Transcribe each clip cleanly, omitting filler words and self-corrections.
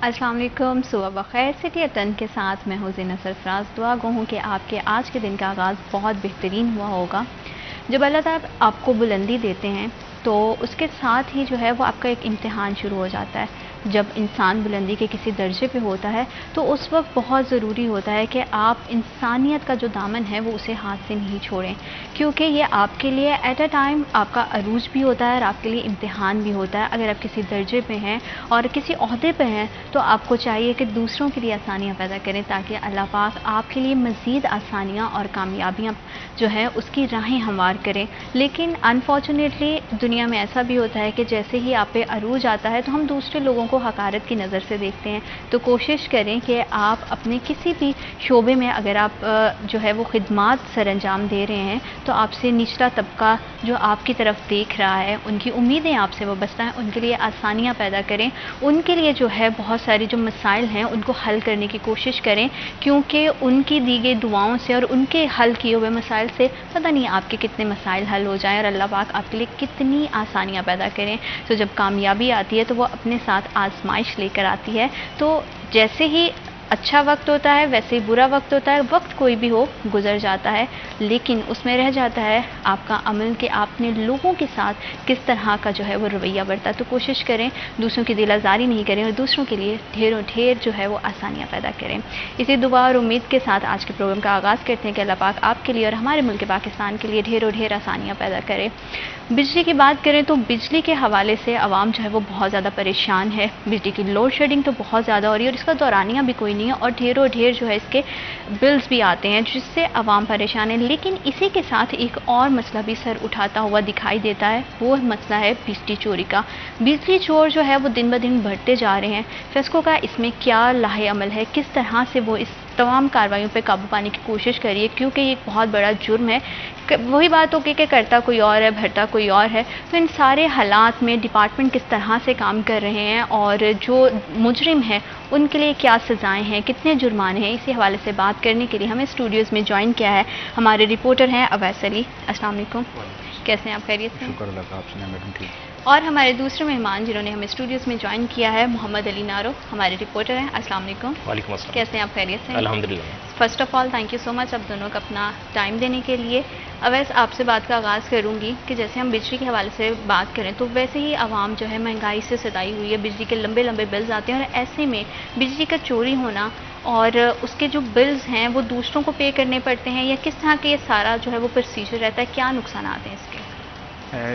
अस्सलाम वालेकुम, सुबह बखैर। सिटी अटन के साथ मैं हूँ ज़ीनत सरफराज। दुआ गो हूँ कि आपके आज के दिन का आगाज़ बहुत बेहतरीन हुआ होगा। जब अल्लाह ताला आपको बुलंदी देते हैं तो उसके साथ ही जो है वो आपका एक इम्तिहान शुरू हो जाता है। जब इंसान बुलंदी के किसी दर्जे पे होता है तो उस वक्त बहुत ज़रूरी होता है कि आप इंसानियत का जो दामन है वो उसे हाथ से नहीं छोड़ें, क्योंकि ये आपके लिए एट अ टाइम आपका अरूज भी होता है और आपके लिए इम्तिहान भी होता है। अगर आप किसी दर्जे पे हैं और किसी ओहदे पे हैं तो आपको चाहिए कि दूसरों के लिए आसानियाँ पैदा करें, ताकि अल्लाह पाक आपके लिए मज़ीद आसानियाँ और कामयाबियाँ जो है उसकी राहें हमवार करें। लेकिन अनफॉर्चुनेटली दुनिया में ऐसा भी होता है कि जैसे ही आप पे अरूज आता है तो हम दूसरे लोगों को हकारत की नज़र से देखते हैं। तो कोशिश करें कि आप अपने किसी भी शोबे में अगर आप जो है वो खिदमात सरअंजाम दे रहे हैं तो आपसे निचला तबका जो आपकी तरफ देख रहा है, उनकी उम्मीदें आपसे वाबस्ता हैं, उनके लिए आसानियाँ पैदा करें। उनके लिए जो है बहुत सारी जो मसाइल हैं उनको हल करने की कोशिश करें, क्योंकि उनकी दी गई दुआओं से और उनके हल किए हुए मसाइल से पता नहीं आपके कितने मसाइल हल हो जाएं और अल्लाह पाक आपके लिए कितनी आसानियाँ पैदा करें। तो जब कामयाबी आती है तो वो अपने साथ आजमाइश लेकर आती है। तो जैसे ही अच्छा वक्त होता है वैसे ही बुरा वक्त होता है। वक्त कोई भी हो गुजर जाता है, लेकिन उसमें रह जाता है आपका अमल कि आपने लोगों के साथ किस तरह का जो है वो रवैया बरता है। तो कोशिश करें दूसरों की दिल आज़ारी नहीं करें और दूसरों के लिए ढेरों ढेर जो है वो आसानियाँ पैदा करें। इसी दुआ और उम्मीद के साथ आज के प्रोग्राम का आगाज़ करते हैं कि अल्लाह पाक आपके लिए और हमारे मुल्क पाकिस्तान के लिए ढेरों ढेर आसानियाँ पैदा करे। बिजली की बात करें तो बिजली के हवाले से आवाम जो है वो बहुत ज़्यादा परेशान है। बिजली की लोड शेडिंग तो बहुत ज़्यादा हो रही है और इसका दौरानिया भी कोई नहीं है और ढेरों ढेर जो है इसके बिल्स भी आते हैं, जिससे आवाम परेशान है। लेकिन इसी के साथ एक और मसला भी सर उठाता हुआ दिखाई देता है, वो मसला है बिजली चोरी का। बिजली चोर जो है वो दिन ब दिन बढ़ते जा रहे हैं। फेस्को का इसमें क्या लाहे अमल है, किस तरह से वो इस तमाम कार्रवाइयों पर काबू पाने की कोशिश करिए, क्योंकि ये एक बहुत बड़ा जुर्म है। वही बात होगी कि करता कोई और है भरता कोई और है। तो इन सारे हालात में डिपार्टमेंट किस तरह से काम कर रहे हैं और जो मुजरिम है उनके लिए क्या सज़ाएं हैं, कितने जुर्माने हैं, इसी हवाले से बात करने के लिए हमें स्टूडियोज़ में ज्वाइन किया है हमारे रिपोर्टर हैं अवैस अली। अस्सलाम वालेकुम, कैसे हैं आप? खैरियत से? शुक्र अल्लाह का, आप सुनाएं मैडम? ठीक। और हमारे दूसरे मेहमान जिन्होंने हमें स्टूडियोज़ में ज्वाइन किया है मोहम्मद अली नारो, हमारे रिपोर्टर हैं। अस्सलाम वालेकुम। वालेकुम अस्सलाम। कैसे हैं आप? खैरियत से? अल्हम्दुलिल्लाह। First of all thank you so much आप दोनों का अपना टाइम देने के लिए। अवैस, आपसे बात का आगाज़ करूँगी कि जैसे हम बिजली के हवाले से बात करें तो वैसे ही आवाम जो है महंगाई से सताई हुई है। बिजली के लंबे लंबे बिल्स आते हैं और ऐसे में बिजली का चोरी होना और उसके जो बिल्स हैं वो दूसरों को पे करने पड़ते हैं, या किस तरह के ये सारा जो है वो प्रोसीजर रहता है, क्या नुकसान आते हैं इसके?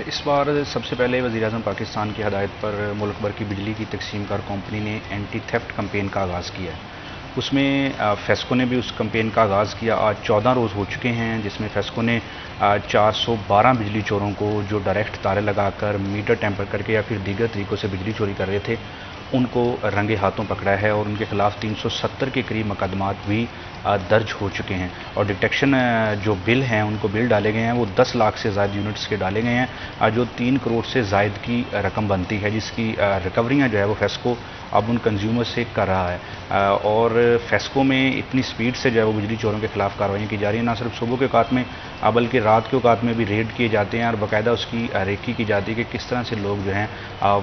इस बार सबसे पहले वज़ीर-ए-आज़म पाकिस्तान की हदायत पर मुल्क भर की बिजली की तकसीमकार कंपनी ने एंटी थेफ्ट कैंपेन का आगाज़ किया है। उसमें फेस्को ने भी उस कैंपेन का आगाज़ किया। आज 14 रोज़ हो चुके हैं जिसमें फेस्को ने 412 बिजली चोरों को जो डायरेक्ट तारे लगाकर मीटर टेम्पर करके या फिर दीगर तरीक़ों से बिजली चोरी कर रहे थे उनको रंगे हाथों पकड़ा है और उनके खिलाफ 370 के करीब मुकदमात भी दर्ज हो चुके हैं। और डिटेक्शन जो बिल हैं उनको बिल डाले गए हैं वो 10 लाख से ज़ायद यूनिट्स के डाले गए हैं, जो 3 करोड़ से ज़ायद की रकम बनती है, जिसकी रिकवरियाँ जो है वो फेस्को अब उन कंज्यूमर से कर रहा है। और फेस्को में इतनी स्पीड से जो है वो बिजली चोरों के खिलाफ कार्रवाई की जा रही है। ना सिर्फ सुबह के औकात में बल्कि रात के औकात में भी रेड किए जाते हैं और बाकायदा उसकी रेकी की जाती है कि किस तरह से लोग जो हैं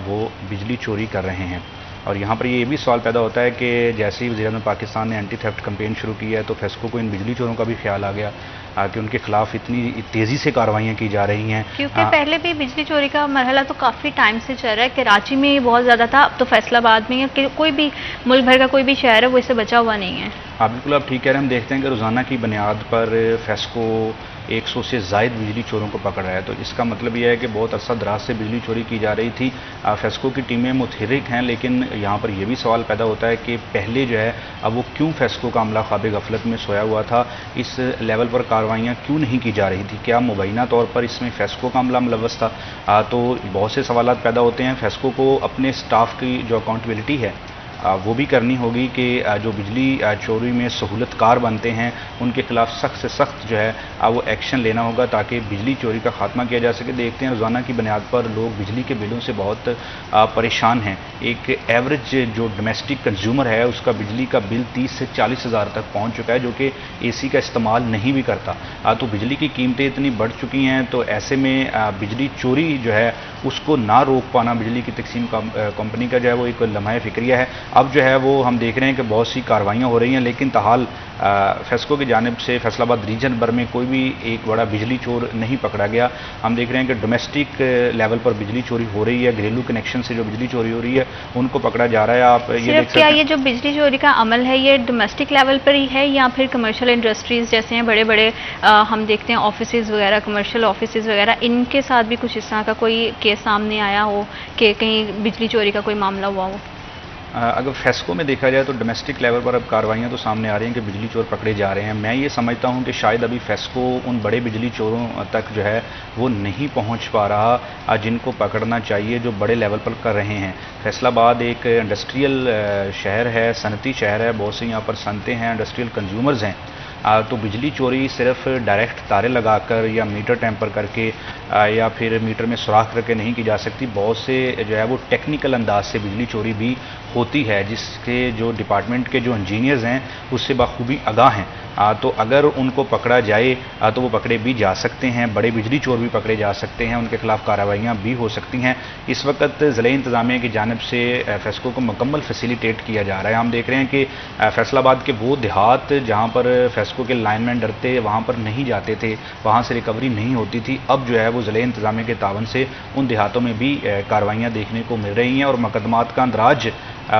वो बिजली चोरी कर रहे हैं। और यहाँ पर ये भी सवाल पैदा होता है कि जैसे ही वज़ीर-ए-आज़म पाकिस्तान ने एंटी थेफ्ट कैंपेन शुरू की है तो फेस्को को इन बिजली चोरों का भी ख्याल आ गया कि उनके खिलाफ इतनी तेज़ी से कार्रवाइयाँ की जा रही हैं। क्योंकि पहले भी बिजली चोरी का मरहला तो काफ़ी टाइम से चल रहा है। कराची में बहुत ज़्यादा था, अब तो फैसलाबाद में है। कोई भी मुल्क भर का कोई भी शहर है वो इससे बचा हुआ नहीं है। हाँ बिल्कुल, आप ठीक कह रहे हैं। हम देखते हैं कि रोज़ाना की बुनियाद पर फेस्को 100 से ज़ायद बिजली चोरों को पकड़ रहा है। तो इसका मतलब यह है कि बहुत अरसा दराज से बिजली चोरी की जा रही थी। फेस्को की टीमें मुतहरिक हैं, लेकिन यहाँ पर यह भी सवाल पैदा होता है कि पहले जो है अब वो क्यों फेस्को का अमला ख्वाब गफलत में सोया हुआ था, इस लेवल पर कार्रवाइयाँ क्यों नहीं की जा रही थी? क्या मुबैना तौर पर इसमें फेस्को का अमला मुलव्वस था? तो बहुत से सवाल पैदा होते हैं। फेस्को को अपने स्टाफ की जो अकाउंटेबिलिटी है वो भी करनी होगी कि जो बिजली चोरी में सहूलतकार बनते हैं उनके खिलाफ सख्त से सख्त जो है वो एक्शन लेना होगा ताकि बिजली चोरी का खात्मा किया जा सके। देखते हैं रोज़ाना की बुनियाद पर लोग बिजली के बिलों से बहुत परेशान हैं। एक एवरेज जो डोमेस्टिक कंज्यूमर है उसका बिजली का बिल 30 से 40 हज़ार तक पहुँच चुका है, जो कि AC का इस्तेमाल नहीं भी करता। तो बिजली की कीमतें इतनी बढ़ चुकी हैं, तो ऐसे में बिजली चोरी जो है उसको ना रोक पाना बिजली की तकसीम कंपनी का जो है वो एक लम्हा फ़िक्रिया है। अब जो है वो हम देख रहे हैं कि बहुत सी कार्रवाइयाँ हो रही हैं, लेकिन ताहाल फेस्को की जानिब से फैसलाबाद रीजन भर में कोई भी एक बड़ा बिजली चोर नहीं पकड़ा गया। हम देख रहे हैं कि डोमेस्टिक लेवल पर बिजली चोरी हो रही है, घरेलू कनेक्शन से जो बिजली चोरी हो रही है उनको पकड़ा जा रहा है। आप ये देख सकते हैं। क्या ये जो बिजली चोरी का अमल है ये डोमेस्टिक लेवल पर ही है या फिर कमर्शियल इंडस्ट्रीज जैसे हैं बड़े बड़े हम देखते हैं ऑफिसेज वगैरह, कमर्शियल ऑफिसेज वगैरह, इनके साथ भी कुछ इस तरह का कोई केस सामने आया हो कि कहीं बिजली चोरी का कोई मामला हुआ हो? अगर फेस्को में देखा जाए तो डोमेस्टिक लेवल पर अब कार्रवाइयाँ तो सामने आ रही हैं कि बिजली चोर पकड़े जा रहे हैं। मैं ये समझता हूँ कि शायद अभी फेस्को उन बड़े बिजली चोरों तक जो है वो नहीं पहुँच पा रहा जिनको पकड़ना चाहिए, जो बड़े लेवल पर कर रहे हैं। फैसलाबाद एक इंडस्ट्रियल शहर है, सनती शहर है, बहुत से यहाँ पर सनतें हैं, इंडस्ट्रियल कंज्यूमर्स हैं। तो बिजली चोरी सिर्फ डायरेक्ट तारे लगाकर या मीटर टेम्पर करके या फिर मीटर में सुराख करके नहीं की जा सकती। बहुत से जो है वो टेक्निकल अंदाज से बिजली चोरी भी होती है, जिसके जो डिपार्टमेंट के जो इंजीनियर्स हैं उससे बखूबी आगाह हैं। तो अगर उनको पकड़ा जाए तो वो पकड़े भी जा सकते हैं, बड़े बिजली चोर भी पकड़े जा सकते हैं, उनके खिलाफ कार्रवाइयाँ भी हो सकती हैं। इस वक्त ज़िले इंतज़ामिया की जानिब से फेस्को को मुकम्मल फैसिलिटेट किया जा रहा है। हम देख रहे हैं कि फैसलाबाद के वो देहात जहाँ पर फेस्को के लाइनमैन डरते वहाँ पर नहीं जाते थे, वहाँ से रिकवरी नहीं होती थी, अब जो है वो ज़िले इंतज़ामिया के तावन से उन देहातों में भी कार्रवाइयाँ देखने को मिल रही हैं और मुकदमात का अंदराज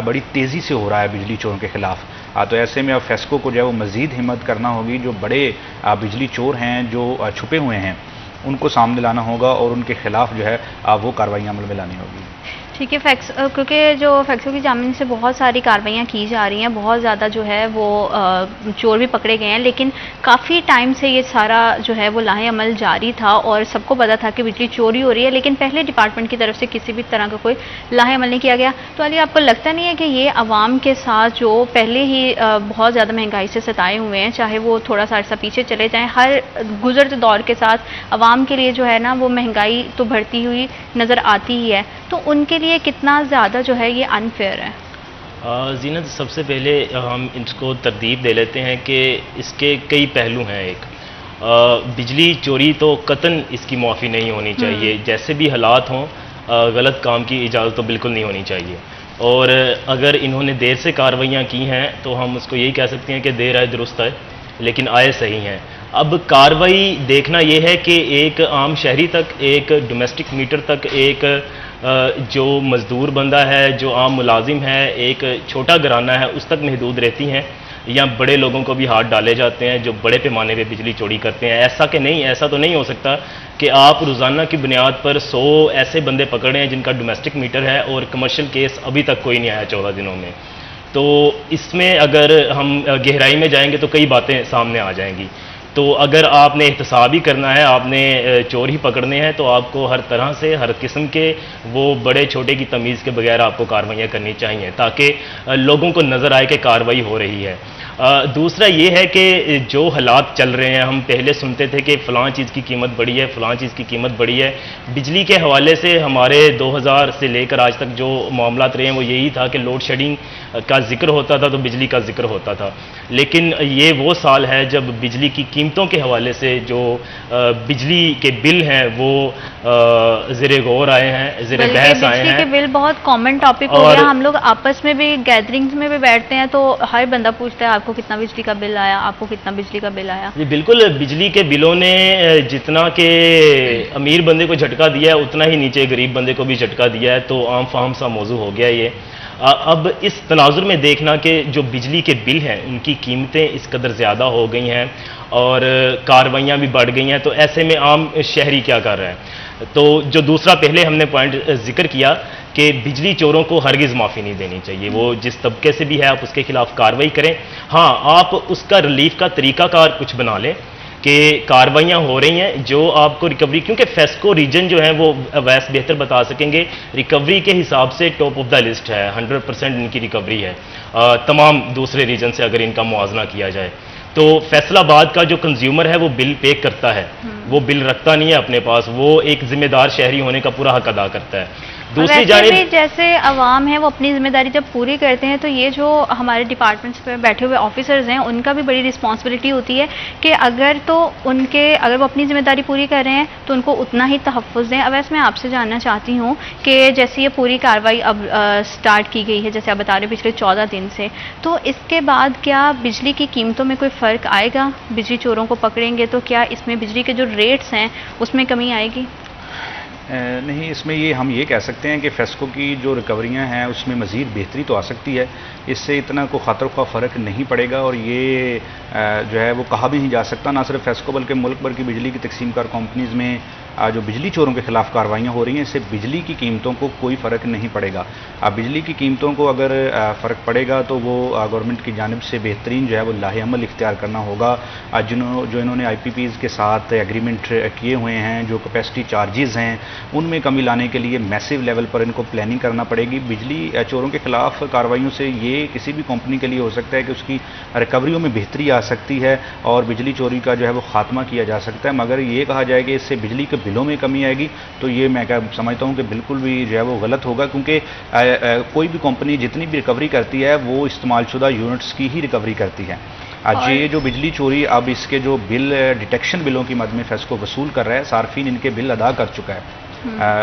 बड़ी तेज़ी से हो रहा है बिजली चोरों के खिलाफ। तो ऐसे में अब फेस्को को जो है वो मज़ीद हिम्मत करना होगी, जो बड़े बिजली चोर हैं, जो छुपे हुए हैं, उनको सामने लाना होगा और उनके खिलाफ जो है वो कार्रवाइयाँ अमल में लानी होगी। ठीक है, क्योंकि जो फेस्को की जामिन से बहुत सारी कार्रवाइयाँ की जा रही हैं, बहुत ज़्यादा जो है वो चोर भी पकड़े गए हैं, लेकिन काफ़ी टाइम से ये सारा जो है वो लाहे अमल जारी था और सबको पता था कि बिजली चोरी हो रही है, लेकिन पहले डिपार्टमेंट की तरफ से किसी भी तरह का कोई लाहे अमल नहीं किया गया। तो अली, आपको लगता नहीं है कि ये आवाम के साथ जो पहले ही बहुत ज़्यादा महंगाई से सताए हुए हैं, चाहे वो थोड़ा सा अर्सा पीछे चले जाएँ, हर गुजरते दौर के साथ आवाम के लिए जो है ना वो महंगाई तो बढ़ती हुई नज़र आती ही है, तो उनके लिए कितना ज़्यादा जो है ये अनफेयर है? जीनत, सबसे पहले हम इसको तरतीब दे लेते हैं कि इसके कई पहलू हैं। एक बिजली चोरी तो कतन इसकी माफ़ी नहीं होनी चाहिए, जैसे भी हालात हों गलत काम की इजाज़त तो बिल्कुल नहीं होनी चाहिए। और अगर इन्होंने देर से कार्रवाइयाँ की हैं तो हम उसको यही कह सकते हैं कि देर आए दुरुस्त आए, लेकिन आए सही हैं। अब कार्रवाई देखना यह है कि एक आम शहरी तक, एक डोमेस्टिक मीटर तक, एक जो मज़दूर बंदा है, जो आम मुलाजिम है, एक छोटा घराना है, उस तक महदूद रहती हैं, या बड़े लोगों को भी हाथ डाले जाते हैं जो बड़े पैमाने पे बिजली चोरी करते हैं। ऐसा कि नहीं, ऐसा तो नहीं हो सकता कि आप रोज़ाना की बुनियाद पर 100 ऐसे बंदे पकड़े हैं जिनका डोमेस्टिक मीटर है और कमर्शियल केस अभी तक कोई नहीं आया 14 दिनों में। तो इसमें अगर हम गहराई में जाएंगे तो कई बातें सामने आ जाएंगी। तो अगर आपने एहतसाब ही करना है, आपने चोर ही पकड़ने हैं, तो आपको हर तरह से, हर किस्म के वो बड़े छोटे की तमीज़ के बगैर आपको कार्रवाइयाँ करनी चाहिए ताकि लोगों को नज़र आए कि कार्रवाई हो रही है। दूसरा ये है कि जो हालात चल रहे हैं, हम पहले सुनते थे कि फ़लाँ चीज़ की कीमत बढ़ी है, फ़लाँ चीज़ की कीमत बढ़ी है। बिजली के हवाले से हमारे 2000 से लेकर आज तक जो मामलात रहे हैं वो यही था कि लोड शेडिंग का जिक्र होता था तो बिजली का जिक्र होता था, लेकिन ये वो साल है जब बिजली की कीमतों के हवाले से जो बिजली के बिल हैं वो ज़ेरे गौर आए हैं, ज़ेरे बहस आए हैं। बिजली के बिल बहुत कॉमन टॉपिक हो गया। हम लोग आपस में भी गैदरिंग्स में भी बैठते हैं तो हर बंदा पूछता है आपको कितना बिजली का बिल आया, आपको कितना बिजली का बिल आया। जी बिल्कुल, बिजली के बिलों ने जितना के अमीर बंदे को झटका दिया है उतना ही नीचे गरीब बंदे को भी झटका दिया है, तो आम फाहम सा मौजू हो गया ये। अब इस तनाजुर में देखना कि जो बिजली के बिल हैं उनकी कीमतें इस कदर ज़्यादा हो गई हैं और कार्रवाइयाँ भी बढ़ गई हैं, तो ऐसे में आम शहरी क्या कर रहा है। तो जो दूसरा पहले हमने पॉइंट जिक्र किया कि बिजली चोरों को हरगिज़ माफ़ी नहीं देनी चाहिए, वो जिस तबके से भी है आप उसके खिलाफ कार्रवाई करें। हाँ, आप उसका रिलीफ का तरीक़ाकार कुछ बना लें कि कार्रवाइयाँ हो रही हैं जो आपको रिकवरी, क्योंकि फेस्को रीजन जो है वो वैस बेहतर बता सकेंगे, रिकवरी के हिसाब से टॉप ऑफ द लिस्ट है, 100% इनकी रिकवरी है तमाम दूसरे रीजन से अगर इनका मुआवजा किया जाए। तो फैसलाबाद का जो कंज्यूमर है वो बिल पे करता है, वो बिल रखता नहीं है अपने पास, वो एक जिम्मेदार शहरी होने का पूरा हक अदा करता है। दूसरी वैसे जानिब भी जैसे अवाम है वो अपनी जिम्मेदारी जब पूरी करते हैं तो ये जो हमारे डिपार्टमेंट्स पे बैठे हुए ऑफिसर्स हैं उनका भी बड़ी रिस्पॉन्सिबिलिटी होती है कि अगर वो अपनी जिम्मेदारी पूरी कर रहे हैं तो उनको उतना ही तहफ़्फ़ुज़ दें। अब वैसे मैं आपसे जानना चाहती हूँ कि जैसे ये पूरी कार्रवाई अब स्टार्ट की गई है, जैसे आप बता रहे हैं पिछले 14 दिन से, तो इसके बाद क्या बिजली की कीमतों में कोई फ़र्क आएगा? बिजली चोरों को पकड़ेंगे तो क्या इसमें बिजली के जो रेट्स हैं उसमें कमी आएगी? नहीं, इसमें हम ये कह सकते हैं कि फेस्को की जो रिकवरियां हैं उसमें मज़ीद बेहतरी तो आ सकती है। इससे इतना को ख़ातर का फ़र्क नहीं पड़ेगा और ये जो है वो कहा भी नहीं जा सकता, ना सिर्फ फेस्को बल्कि मुल्क भर की बिजली की तकसीमकार कंपनीज़ में जो बिजली चोरों के खिलाफ कार्रवाइयाँ हो रही हैं, इससे बिजली की कीमतों को कोई फ़र्क नहीं पड़ेगा। बिजली की कीमतों को अगर फ़र्क पड़ेगा तो वो गवर्नमेंट की जानिब से बेहतरीन जो है वो लाहेअमल इख्तियार करना होगा। जो इन्होंने IPPs के साथ एग्रीमेंट किए हुए हैं, जो कैपेसिटी चार्जेज़ हैं उनमें कमी लाने के लिए मैसिव लेवल पर इनको प्लानिंग करना पड़ेगी। बिजली चोरों के खिलाफ कार्रवाइयों से ये किसी भी कंपनी के लिए हो सकता है कि उसकी रिकवरियों में बेहतरी आ सकती है और बिजली चोरी का जो है वो खात्मा किया जा सकता है। मगर ये कहा जाए कि इससे बिजली के बिलों में कमी आएगी तो ये मैं समझता हूँ कि बिल्कुल भी जो है वो गलत होगा, क्योंकि कोई भी कंपनी जितनी भी रिकवरी करती है वो इस्तेमालशुदा यूनिट्स की ही रिकवरी करती है। आज ये जो बिजली चोरी अब इसके जो बिल डिटेक्शन बिलों की मद में फेस्को वसूल कर रहा है, सार्फिन इनके बिल अदा कर चुका है।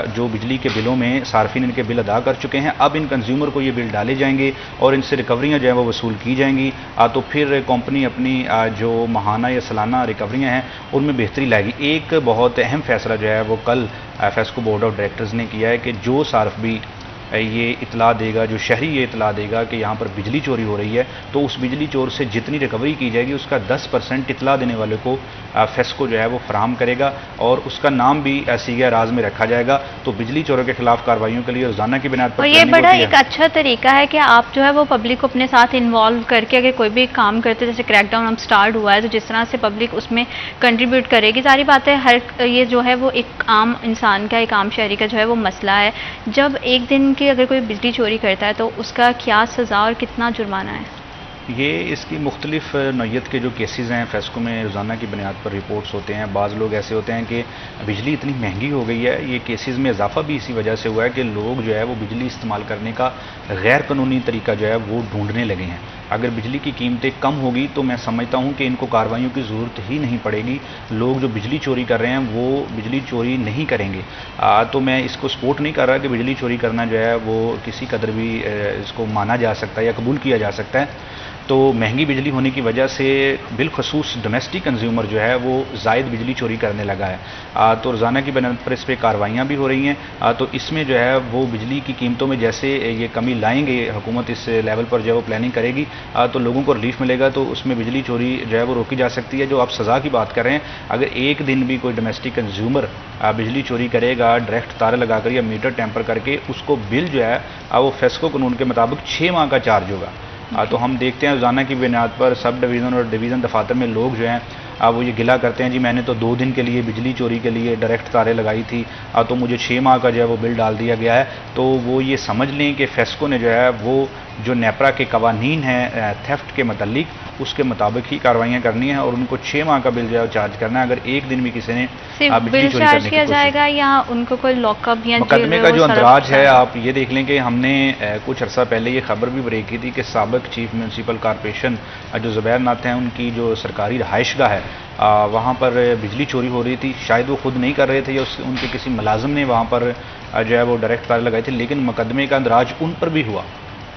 जो बिजली के बिलों में सार्फिन इनके बिल अदा कर चुके हैं, अब इन कंज्यूमर को ये बिल डाले जाएंगे और इनसे रिकवरियां जो है वो वसूल की जाएंगी। तो फिर कंपनी अपनी जो माहाना या सालाना रिकवरियां हैं उनमें बेहतरी लाएगी। एक बहुत अहम फैसला जो है वो कल फेस्को बोर्ड ऑफ डायरेक्टर्स ने किया है कि जो सार्फ भी ये इतला देगा, जो शहरी ये इतला देगा कि यहाँ पर बिजली चोरी हो रही है, तो उस बिजली चोर से जितनी रिकवरी की जाएगी उसका 10% इतला देने वाले को फेस्को जो है वो फराहम करेगा और उसका नाम भी सीगे राज में रखा जाएगा। तो बिजली चोरों के खिलाफ कार्रवाइयों के लिए रोजाना की बुनियाद पर ये बड़ा एक अच्छा तरीका है कि आप जो है वो पब्लिक को अपने साथ इन्वॉल्व करके अगर कोई भी काम करते, जैसे क्रैकडाउन अब स्टार्ट हुआ है तो जिस तरह से पब्लिक उसमें कंट्रीब्यूट करेगी, सारी बातें हर ये जो है वो एक आम इंसान का, एक आम शहरी का जो है वो मसला है। जब एक दिन कि अगर कोई बिजली चोरी करता है तो उसका क्या सज़ा और कितना जुर्माना है? ये इसकी मुख्तलिफ नौयत के जो केसेस हैं फेस्को में रोज़ाना की बुनियाद पर रिपोर्ट्स होते हैं। बाज़ लोग ऐसे होते हैं कि बिजली इतनी महंगी हो गई है, ये केसेस में इजाफा भी इसी वजह से हुआ है कि लोग जो है वो बिजली इस्तेमाल करने का गैर कानूनी तरीका जो है वो ढूंढने लगे हैं। अगर बिजली की कीमतें कम होगी तो मैं समझता हूँ कि इनको कार्रवाइयों की ज़रूरत ही नहीं पड़ेगी। लोग जो बिजली चोरी कर रहे हैं वो बिजली चोरी नहीं करेंगे। तो मैं इसको सपोर्ट नहीं कर रहा कि बिजली चोरी करना जो है वो किसी कदर भी इसको माना जा सकता है या कबूल किया जा सकता है। तो महंगी बिजली होने की वजह से बिलखसूस डोमेस्टिक कंज्यूमर जो है वो ज़ायद बिजली चोरी करने लगा है। तो रोज़ाना की बुनियाद पर इस पर कार्रवाइयाँ भी हो रही हैं। तो इसमें जो है वो बिजली की कीमतों में जैसे ये कमी लाएंगे, हुकूमत इस लेवल पर जो है वो प्लानिंग करेगी तो लोगों को रिलीफ मिलेगा, तो उसमें बिजली चोरी जो है वो रोकी जा सकती है। जो आप सज़ा की बात कर रहे हैं, अगर एक दिन भी कोई डोमेस्टिक कंज्यूमर बिजली चोरी करेगा डायरेक्ट तार लगाकर या मीटर टैंपर करके, उसको बिल जो है वो फेस्को कानून के मुताबिक 6 माह का चार्ज होगा। तो हम देखते हैं रोज़ाना की बुनियाद पर सब डिवीज़न और डिवीज़न दफातर में लोग जो हैं वो ये गिला करते हैं, जी मैंने तो 2 दिन के लिए बिजली चोरी के लिए डायरेक्ट तारें लगाई थी तो मुझे 6 माह का जो है वो बिल डाल दिया गया है। तो वो ये समझ लें कि फेस्को ने जो है वो जो नेपरा के कवानीन हैं थेफ्ट के मतलब उसके मुताबिक ही कार्रवाइयाँ करनी है और उनको 6 माह का बिल जो है चार्ज करना है। अगर एक दिन भी किसी ने बिजली चोरी करने की किया जाएगा या उनको कोई लॉकअप या मुकदमे का जो अंदराज है, आप ये देख लें कि हमने कुछ अर्सा पहले ये खबर भी ब्रेक की थी कि साबिक चीफ म्यूनसिपल कॉरपोरेशन जो ज़ुबैर नाथ हैं, उनकी जो सरकारी रहायशगाह है वहाँ पर बिजली चोरी हो रही थी। शायद वो खुद नहीं कर रहे थे या उनके किसी मुलाजिम ने वहाँ पर जो है वो डायरेक्ट तार लगाई थी, लेकिन मुकदमे का अंदराज उन पर भी हुआ,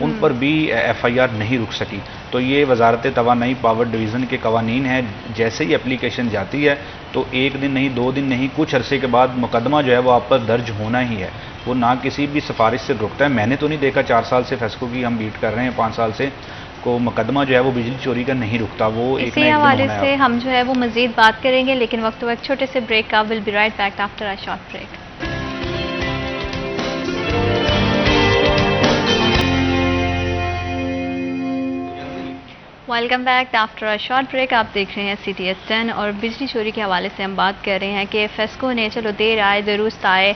उन पर भी FIR नहीं रुक सकी। तो ये वजारत तवानाई पावर डिवीज़न के कवानीन है, जैसे ही एप्लीकेशन जाती है तो एक दिन नहीं, 2 दिन नहीं, कुछ अरसे के बाद मुकदमा जो है वो आप पर दर्ज होना ही है। वो ना किसी भी सिफारिश से रुकता है। मैंने तो नहीं देखा, 4 साल से फेस्को की हम बीट कर रहे हैं, 5 साल से को मुकदमा जो है वो बिजली चोरी का नहीं रुकता। वो एक इसी हवाले से हम जो है वो मजीद बात करेंगे, लेकिन वक्त एक छोटे से ब्रेक का। Will be right back after a short break. Welcome back after a short break. आप देख रहे हैं CTS 10 और बिजली चोरी के हवाले से हम बात कर रहे हैं कि फेस्को ने चलो देर आए दुरुस्त आए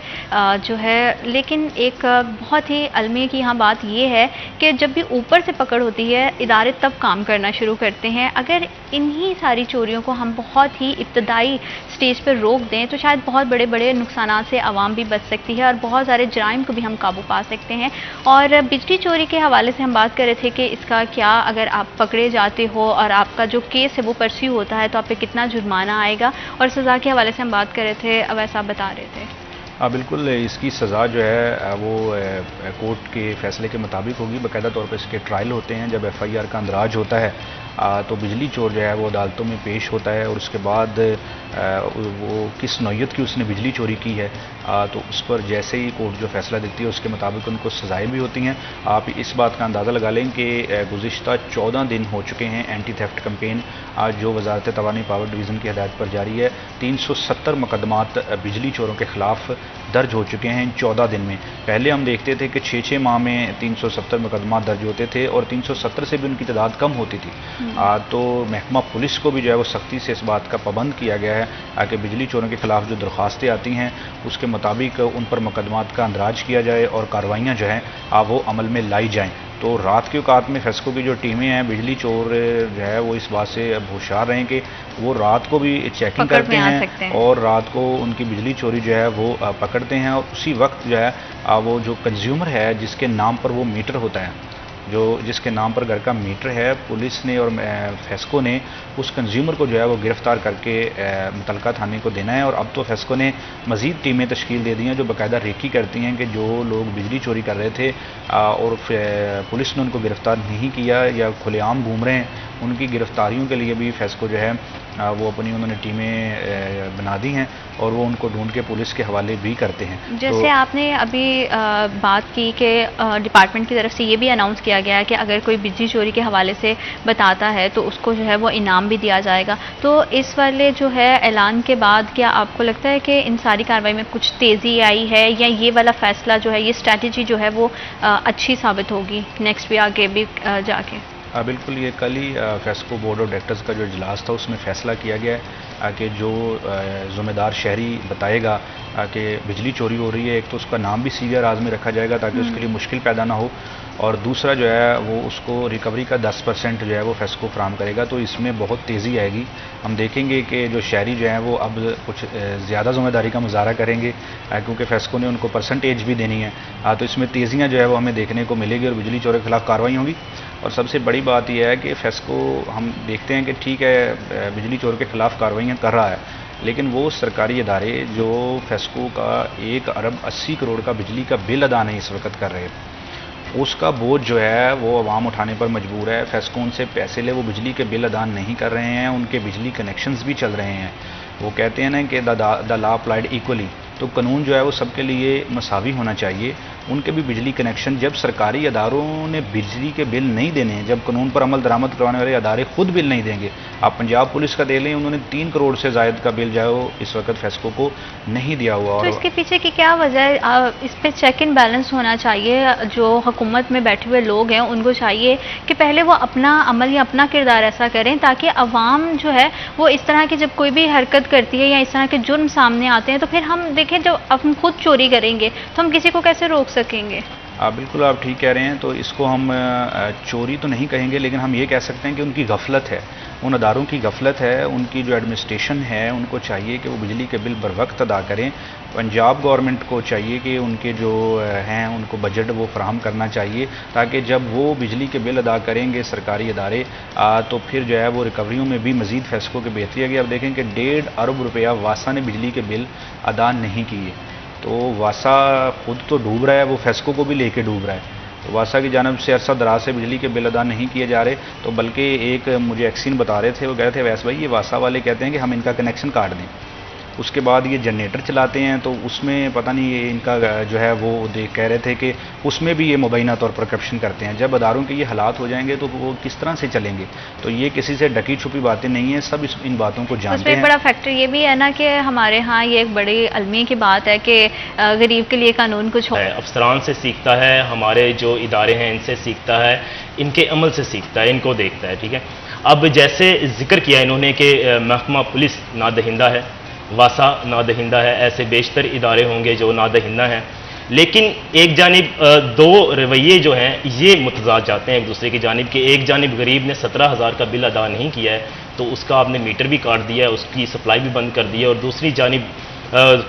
जो है, लेकिन एक बहुत ही अलमे की यहाँ बात ये है कि जब भी ऊपर से पकड़ होती है इदारे तब काम करना शुरू करते हैं। अगर इन्हीं सारी चोरियों को हम बहुत ही इब्तदाई स्टेज पर रोक दें तो शायद बहुत बड़े बड़े नुकसान से आवाम भी बच सकती है और बहुत सारे जराइम को भी हम काबू पा सकते हैं। और बिजली चोरी के हवाले से हम बात कर रहे थे कि इसका क्या, अगर आप पकड़े जाते हो और आपका जो केस है वो परस्यू होता है तो आप पे कितना जुर्माना आएगा, और सज़ा के हवाले से हम बात कर रहे थे, अब ऐसा बता रहे थे। हाँ बिल्कुल, इसकी सज़ा जो है वो कोर्ट के फैसले के मुताबिक होगी। बाकायदा तौर पर इसके ट्रायल होते हैं। जब FIR का अंदराज होता है तो बिजली चोर जो है वो अदालतों में पेश होता है और उसके बाद वो किस नौयत की उसने बिजली चोरी की है तो उस पर जैसे ही कोर्ट जो फैसला देती है उसके मुताबिक उनको सज़ाएँ भी होती हैं। आप इस बात का अंदाज़ा लगा लें कि गुज़िश्ता 14 दिन हो चुके हैं एंटी थेफ्ट कैंपेन आज जो वजारत तवानी पावर डिवीज़न की हदायत पर जारी है। 370 मुकदमात बिजली चोरों के ख़िलाफ़ दर्ज हो चुके हैं इन 14 दिन में। पहले हम देखते थे कि 6-6 माह में 370 मुकदमा दर्ज होते थे और 370 से भी उनकी तादाद कम होती थी। तो महकमा पुलिस को भी जो है वो सख्ती से इस बात का पाबंद किया गया है कि बिजली चोरों के खिलाफ जो दरख्वास्तें आती हैं उसके मुताबिक उन पर मुकदमात का अंदराज किया जाए और कार्रवाइयाँ जो हैं वो अमल में लाई जाएँ। तो रात के औकात में फेस्को की जो टीमें हैं बिजली चोर जो है वो इस बात से अब होशियार रहें कि वो रात को भी चेकिंग करते हैं और रात को उनकी बिजली चोरी जो है वो पकड़ते हैं और उसी वक्त जो है वो जो कंज्यूमर है जिसके नाम पर वो मीटर होता है, जो जिसके नाम पर घर का मीटर है, पुलिस ने और फेस्को ने उस कंज्यूमर को जो है वो गिरफ़्तार करके मुतलका थाने को देना है। और अब तो फेस्को ने मज़ीद टीमें तश्कील दे दी हैं जो बाकायदा रेकी करती हैं कि जो लोग बिजली चोरी कर रहे थे और पुलिस ने उनको गिरफ़्तार नहीं किया या खुलेआम घूम रहे हैं, उनकी गिरफ़्तारियों के लिए भी फेस्को जो है वो अपनी उन्होंने टीमें बना दी हैं और वो उनको ढूंढ के पुलिस के हवाले भी करते हैं। जैसे तो आपने अभी बात की कि डिपार्टमेंट की तरफ से ये भी अनाउंस किया गया है कि अगर कोई बिजली चोरी के हवाले से बताता है तो उसको जो है वो इनाम भी दिया जाएगा। तो इस वाले जो है ऐलान के बाद क्या आपको लगता है कि इन सारी कार्रवाई में कुछ तेज़ी आई है या ये वाला फैसला जो है, ये स्ट्रैटेजी जो है वो अच्छी साबित होगी नेक्स्ट भी आगे भी जाके? बिल्कुल, ये कल ही फेस्को बोर्ड ऑफ डायरेक्टर्स का जो इजलास था उसमें फ़ैसला किया गया है कि जो ज़िम्मेदार शहरी बताएगा कि बिजली चोरी हो रही है, एक तो उसका नाम भी सीवियर आज़ में रखा जाएगा ताकि उसके लिए मुश्किल पैदा ना हो, और दूसरा जो है वो उसको रिकवरी का 10% जो है वो फेस्को फ्राहम करेगा। तो इसमें बहुत तेज़ी आएगी। हम देखेंगे कि जो शहरी जो हैं वो अब कुछ ज़्यादा ज़िम्मेदारी का मुजाहरा करेंगे क्योंकि फेस्को ने उनको परसेंटेज भी देनी है। तो इसमें तेज़ियाँ जो है वो हमें देखने को मिलेगी और बिजली चोरी के खिलाफ कार्रवाई होगी। और सबसे बड़ी बात यह है कि फेस्को हम देखते हैं कि ठीक है बिजली चोर के खिलाफ कार्रवाइयाँ कर रहा है, लेकिन वो सरकारी इदारे जो फेस्को का 1 अरब 80 करोड़ का बिजली का बिल अदा नहीं इस वक्त कर रहे, उसका बोझ जो है वो आवाम उठाने पर मजबूर है। फेस्को उनसे पैसे ले वो बिजली के बिल अदा नहीं कर रहे हैं, उनके बिजली कनेक्शंस भी चल रहे हैं। वो कहते हैं ना कि द लॉ अप्लाइड इक्वली, तो कानून जो है वो सबके लिए मसावी होना चाहिए। उनके भी बिजली कनेक्शन, जब सरकारी अदारों ने बिजली के बिल नहीं देने हैं, जब कानून पर अमल दरामद करवाने वाले अदारे खुद बिल नहीं देंगे, आप पंजाब पुलिस का दे लें, उन्होंने 3 करोड़ से ज़ायद का बिल जो है वो इस वक्त फेस्को को नहीं दिया हुआ। तो इसके पीछे की क्या वजह है? इस पर चेक एंड बैलेंस होना चाहिए। जो हुकूमत में बैठे हुए लोग हैं उनको चाहिए कि पहले वो अपना अमल या अपना किरदार ऐसा करें ताकि अवाम जो है वो इस तरह की जब कोई भी हरकत करती है या इस तरह के जुर्म सामने आते हैं तो फिर हम देखें जब हम खुद चोरी करेंगे तो हम किसी को कैसे रोक सकेंगे? बिल्कुल आप ठीक कह रहे हैं। तो इसको हम चोरी तो नहीं कहेंगे, लेकिन हम ये कह सकते हैं कि उनकी गफलत है, उन अदारों की गफलत है। उनकी जो एडमिनिस्ट्रेशन है उनको चाहिए कि वो बिजली के बिल बर वक्त अदा करें। पंजाब गवर्नमेंट को चाहिए कि उनके जो हैं उनको बजट वो फराहम करना चाहिए ताकि जब वो बिजली के बिल अदा करेंगे सरकारी अदारे तो फिर जो है वो रिकवरियों में भी मज़ीद फेस्को की बेहतरी आएगी। अब देखें कि 1.5 अरब रुपया वासा ने बिजली के बिल अदा नहीं किए, तो वासा खुद तो डूब रहा है, वो फेस्को को भी लेके डूब रहा है। तो वासा की जानब से अरसा दराज से बिजली के बिल अदा नहीं किए जा रहे, तो बल्कि एक मुझे एक्सीन बता रहे थे, वो कह रहे थे वैसे भाई ये वासा वाले कहते हैं कि हम इनका कनेक्शन काट दें, उसके बाद ये जनरेटर चलाते हैं तो उसमें पता नहीं ये इनका जो है वो कह रहे थे कि उसमें भी ये मुबैना तौर पर करप्शन करते हैं। जब अदारों के ये हालात हो जाएंगे तो वो किस तरह से चलेंगे? तो ये किसी से ढकी छुपी बातें नहीं है, सब इन बातों को जानते हैं। एक बड़ा फैक्टर ये भी है ना कि हमारे यहाँ ये एक बड़ी अलमी की बात है कि गरीब के लिए कानून कुछ हो, अफसरान से सीखता है, हमारे जो इदारे हैं इनसे सीखता है, इनके अमल से सीखता है, इनको देखता है। ठीक है, अब जैसे जिक्र किया इन्होंने कि महकमा पुलिस नादहिंदा है, वासा नादहिंदा है, ऐसे बेशतर इदारे होंगे जो नादहिंदा हैं, लेकिन एक जानिब दो रवैये जो हैं ये मुतजाद जाते हैं एक दूसरे की जानिब कि एक जानिब गरीब ने 17,000 का बिल अदा नहीं किया है तो उसका आपने मीटर भी काट दिया है, उसकी सप्लाई भी बंद कर दी है, और दूसरी जानिब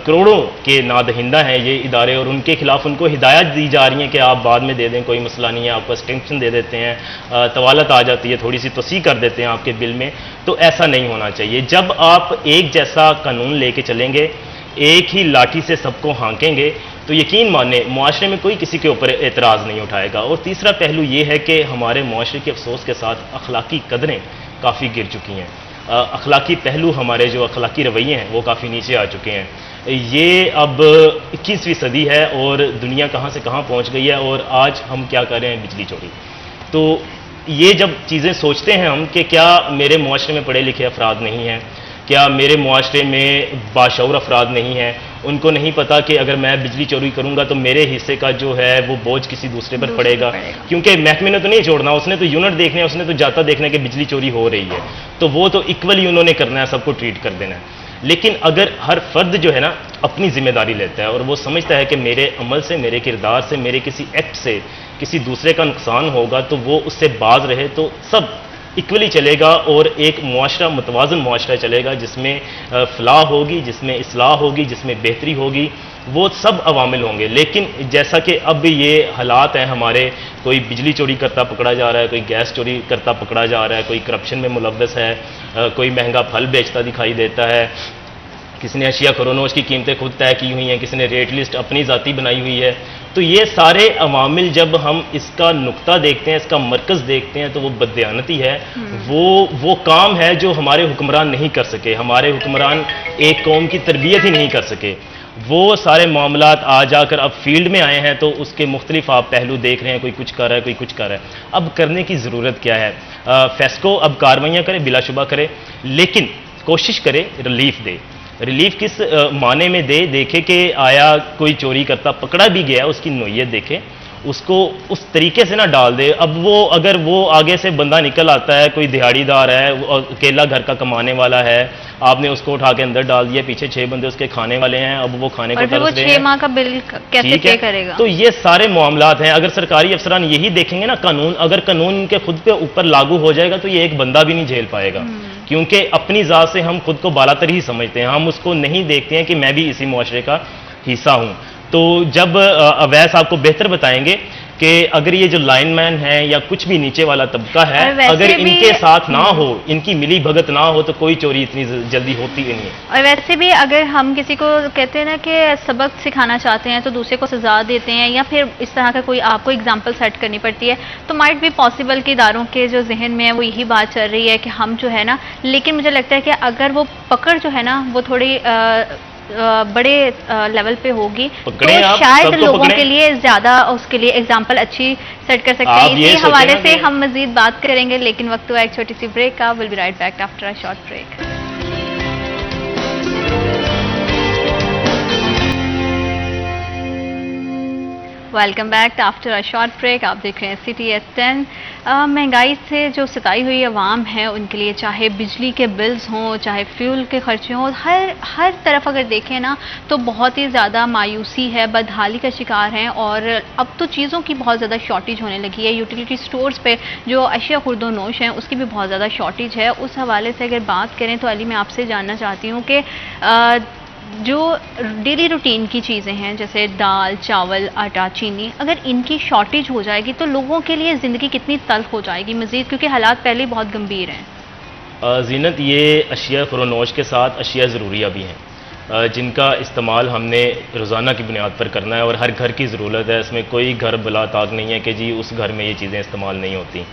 करोड़ों के नादहिंदा हैं ये इदारे और उनके खिलाफ उनको हिदायत दी जा रही है कि आप बाद में दे दें, कोई मसला नहीं है, आपको एक्सटेंशन दे देते हैं, तवालत आ जाती है, थोड़ी सी तोसी कर देते हैं आपके बिल में। तो ऐसा नहीं होना चाहिए। जब आप एक जैसा कानून लेके चलेंगे, एक ही लाठी से सबको हाँकेंगे, तो यकीन माने मुआशरे में कोई किसी के ऊपर एतराज़ नहीं उठाएगा। और तीसरा पहलू ये है कि हमारे मुआशरे के अफसोस के साथ अखलाकी कदरें काफ़ी गिर चुकी हैं, अखलाकी पहलू हमारे जो अखलाकी रवैये हैं वो काफ़ी नीचे आ चुके हैं। ये अब 21वीं सदी है और दुनिया कहाँ से कहाँ पहुँच गई है, और आज हम क्या कर रहे हैं, बिजली चोरी। तो ये जब चीज़ें सोचते हैं हम कि क्या मेरे मुआशरे में पढ़े लिखे अफराद नहीं हैं, क्या मेरे मुआशरे में बाशऊर अफराद नहीं हैं, उनको नहीं पता कि अगर मैं बिजली चोरी करूंगा तो मेरे हिस्से का जो है वो बोझ किसी दूसरे पर पड़ेगा, क्योंकि महकमे ने तो नहीं छोड़ना, उसने तो यूनिट देखने, उसने तो जाता देखना कि बिजली चोरी हो रही है, तो वो तो इक्वली उन्होंने करना है, सबको ट्रीट कर देना है। लेकिन अगर हर फर्द जो है ना अपनी जिम्मेदारी लेता है और वो समझता है कि मेरे अमल से, मेरे किरदार से, मेरे किसी एक्ट से किसी दूसरे का नुकसान होगा तो वो उससे बाज रहे, तो सब इक्वली चलेगा और एक मुआशरा मुतवाज़न मुआशरा चलेगा जिसमें फलाह होगी, जिसमें इस्लाह होगी, जिसमें बेहतरी होगी, वो सब अवामिल होंगे। लेकिन जैसा कि अब ये हालात हैं हमारे, कोई बिजली चोरी करता पकड़ा जा रहा है, कोई गैस चोरी करता पकड़ा जा रहा है, कोई करप्शन में मुलव्वस है, कोई महंगा फल बेचता दिखाई देता है, किसी ने अशिया खरोनोश की कीमतें खुद तय की हुई हैं, किसी ने रेट लिस्ट अपनी ज़ाती बनाई हुई है। तो ये सारे अवामिल जब हम इसका नुक्ता देखते हैं, इसका मरकज़ देखते हैं, तो वो बददियानती है, वो काम है जो हमारे हुक्मरान नहीं कर सके। हमारे हुक्मरान एक कौम की तरबियत ही नहीं कर सके। वो सारे मामलात आ जाकर अब फील्ड में आए हैं तो उसके मुख्तलिफ आप पहलू देख रहे हैं, कोई कुछ कर रहा है, कोई कुछ कर रहा है। अब करने की ज़रूरत क्या है? फेस्को अब कार्रवाइयाँ करे, बिलाशुबा करे, लेकिन कोशिश करे रिलीफ दे। रिलीफ किस माने में दे, देखे कि आया कोई चोरी करता पकड़ा भी गया, उसकी नोयत देखे, उसको उस तरीके से ना डाल दे। अब वो अगर वो आगे से बंदा निकल आता है, कोई दिहाड़ीदार है, अकेला घर का कमाने वाला है, आपने उसको उठा के अंदर डाल दिया, पीछे 6 बंदे उसके खाने वाले हैं, अब वो खाने को तरस रहे हैं, 6 माह का बिल कैसे पे करेगा? तो ये सारे मामलात हैं। अगर सरकारी अफसरान यही देखेंगे ना कानून, अगर कानून इनके खुद पे ऊपर लागू हो जाएगा तो ये एक बंदा भी नहीं झेल पाएगा, क्योंकि अपनी जात से हम खुद को बालातर ही समझते हैं, हम उसको नहीं देखते हैं कि मैं भी इसी मुआशरे का हिस्सा हूं। तो जब अवैस आपको बेहतर बताएंगे कि अगर ये जो लाइनमैन है या कुछ भी नीचे वाला तबका है, अगर इनके साथ ना हो, इनकी मिली भगत ना हो, तो कोई चोरी इतनी जल्दी होती ही नहीं है। और वैसे भी अगर हम किसी को कहते हैं ना कि सबक सिखाना चाहते हैं तो दूसरे को सजा देते हैं या फिर इस तरह का कोई आपको एग्जाम्पल सेट करनी पड़ती है, तो माइट भी पॉसिबल कि इदारों के जो जहन में है वो यही बात चल रही है कि हम जो है ना, लेकिन मुझे लगता है कि अगर वो पकड़ जो है ना वो थोड़ी बड़े लेवल पे होगी तो शायद लोगों के लिए ज़्यादा उसके लिए एग्जाम्पल अच्छी सेट कर सकते हैं। इसी हवाले से हम मजीद बात करेंगे, लेकिन वक्त हुआ एक छोटी सी ब्रेक का। Will be right back after a short break. Welcome back after a short break. आप देख रहे हैं सिटी एट 10। महंगाई से जो सताई हुई आवाम है उनके लिए चाहे बिजली के बिल्स हों, चाहे फ्यूल के खर्चे हों, हर तरफ अगर देखें ना तो बहुत ही ज़्यादा मायूसी है, बदहाली का शिकार हैं। और अब तो चीज़ों की बहुत ज़्यादा शॉर्टेज होने लगी है। यूटिलिटी स्टोर्स पे जो अशिया खुर्दो नोश हैं उसकी भी बहुत ज़्यादा शॉर्टेज है। उस हवाले से अगर बात करें तो अली, मैं आपसे जानना चाहती हूँ कि जो डेली रूटीन की चीज़ें हैं जैसे दाल, चावल, आटा, चीनी, अगर इनकी शॉर्टेज हो जाएगी तो लोगों के लिए ज़िंदगी कितनी तल्ख हो जाएगी मज़ीद, क्योंकि हालात पहले ही बहुत गंभीर हैं। ज़ीनत, ये अशिया खुरोनोश के साथ अशिया ज़रूरिया भी हैं जिनका इस्तेमाल हमने रोज़ाना की बुनियाद पर करना है और हर घर की ज़रूरत है। इसमें कोई घर बला ताक नहीं है कि जी उस घर में ये चीज़ें इस्तेमाल नहीं होती।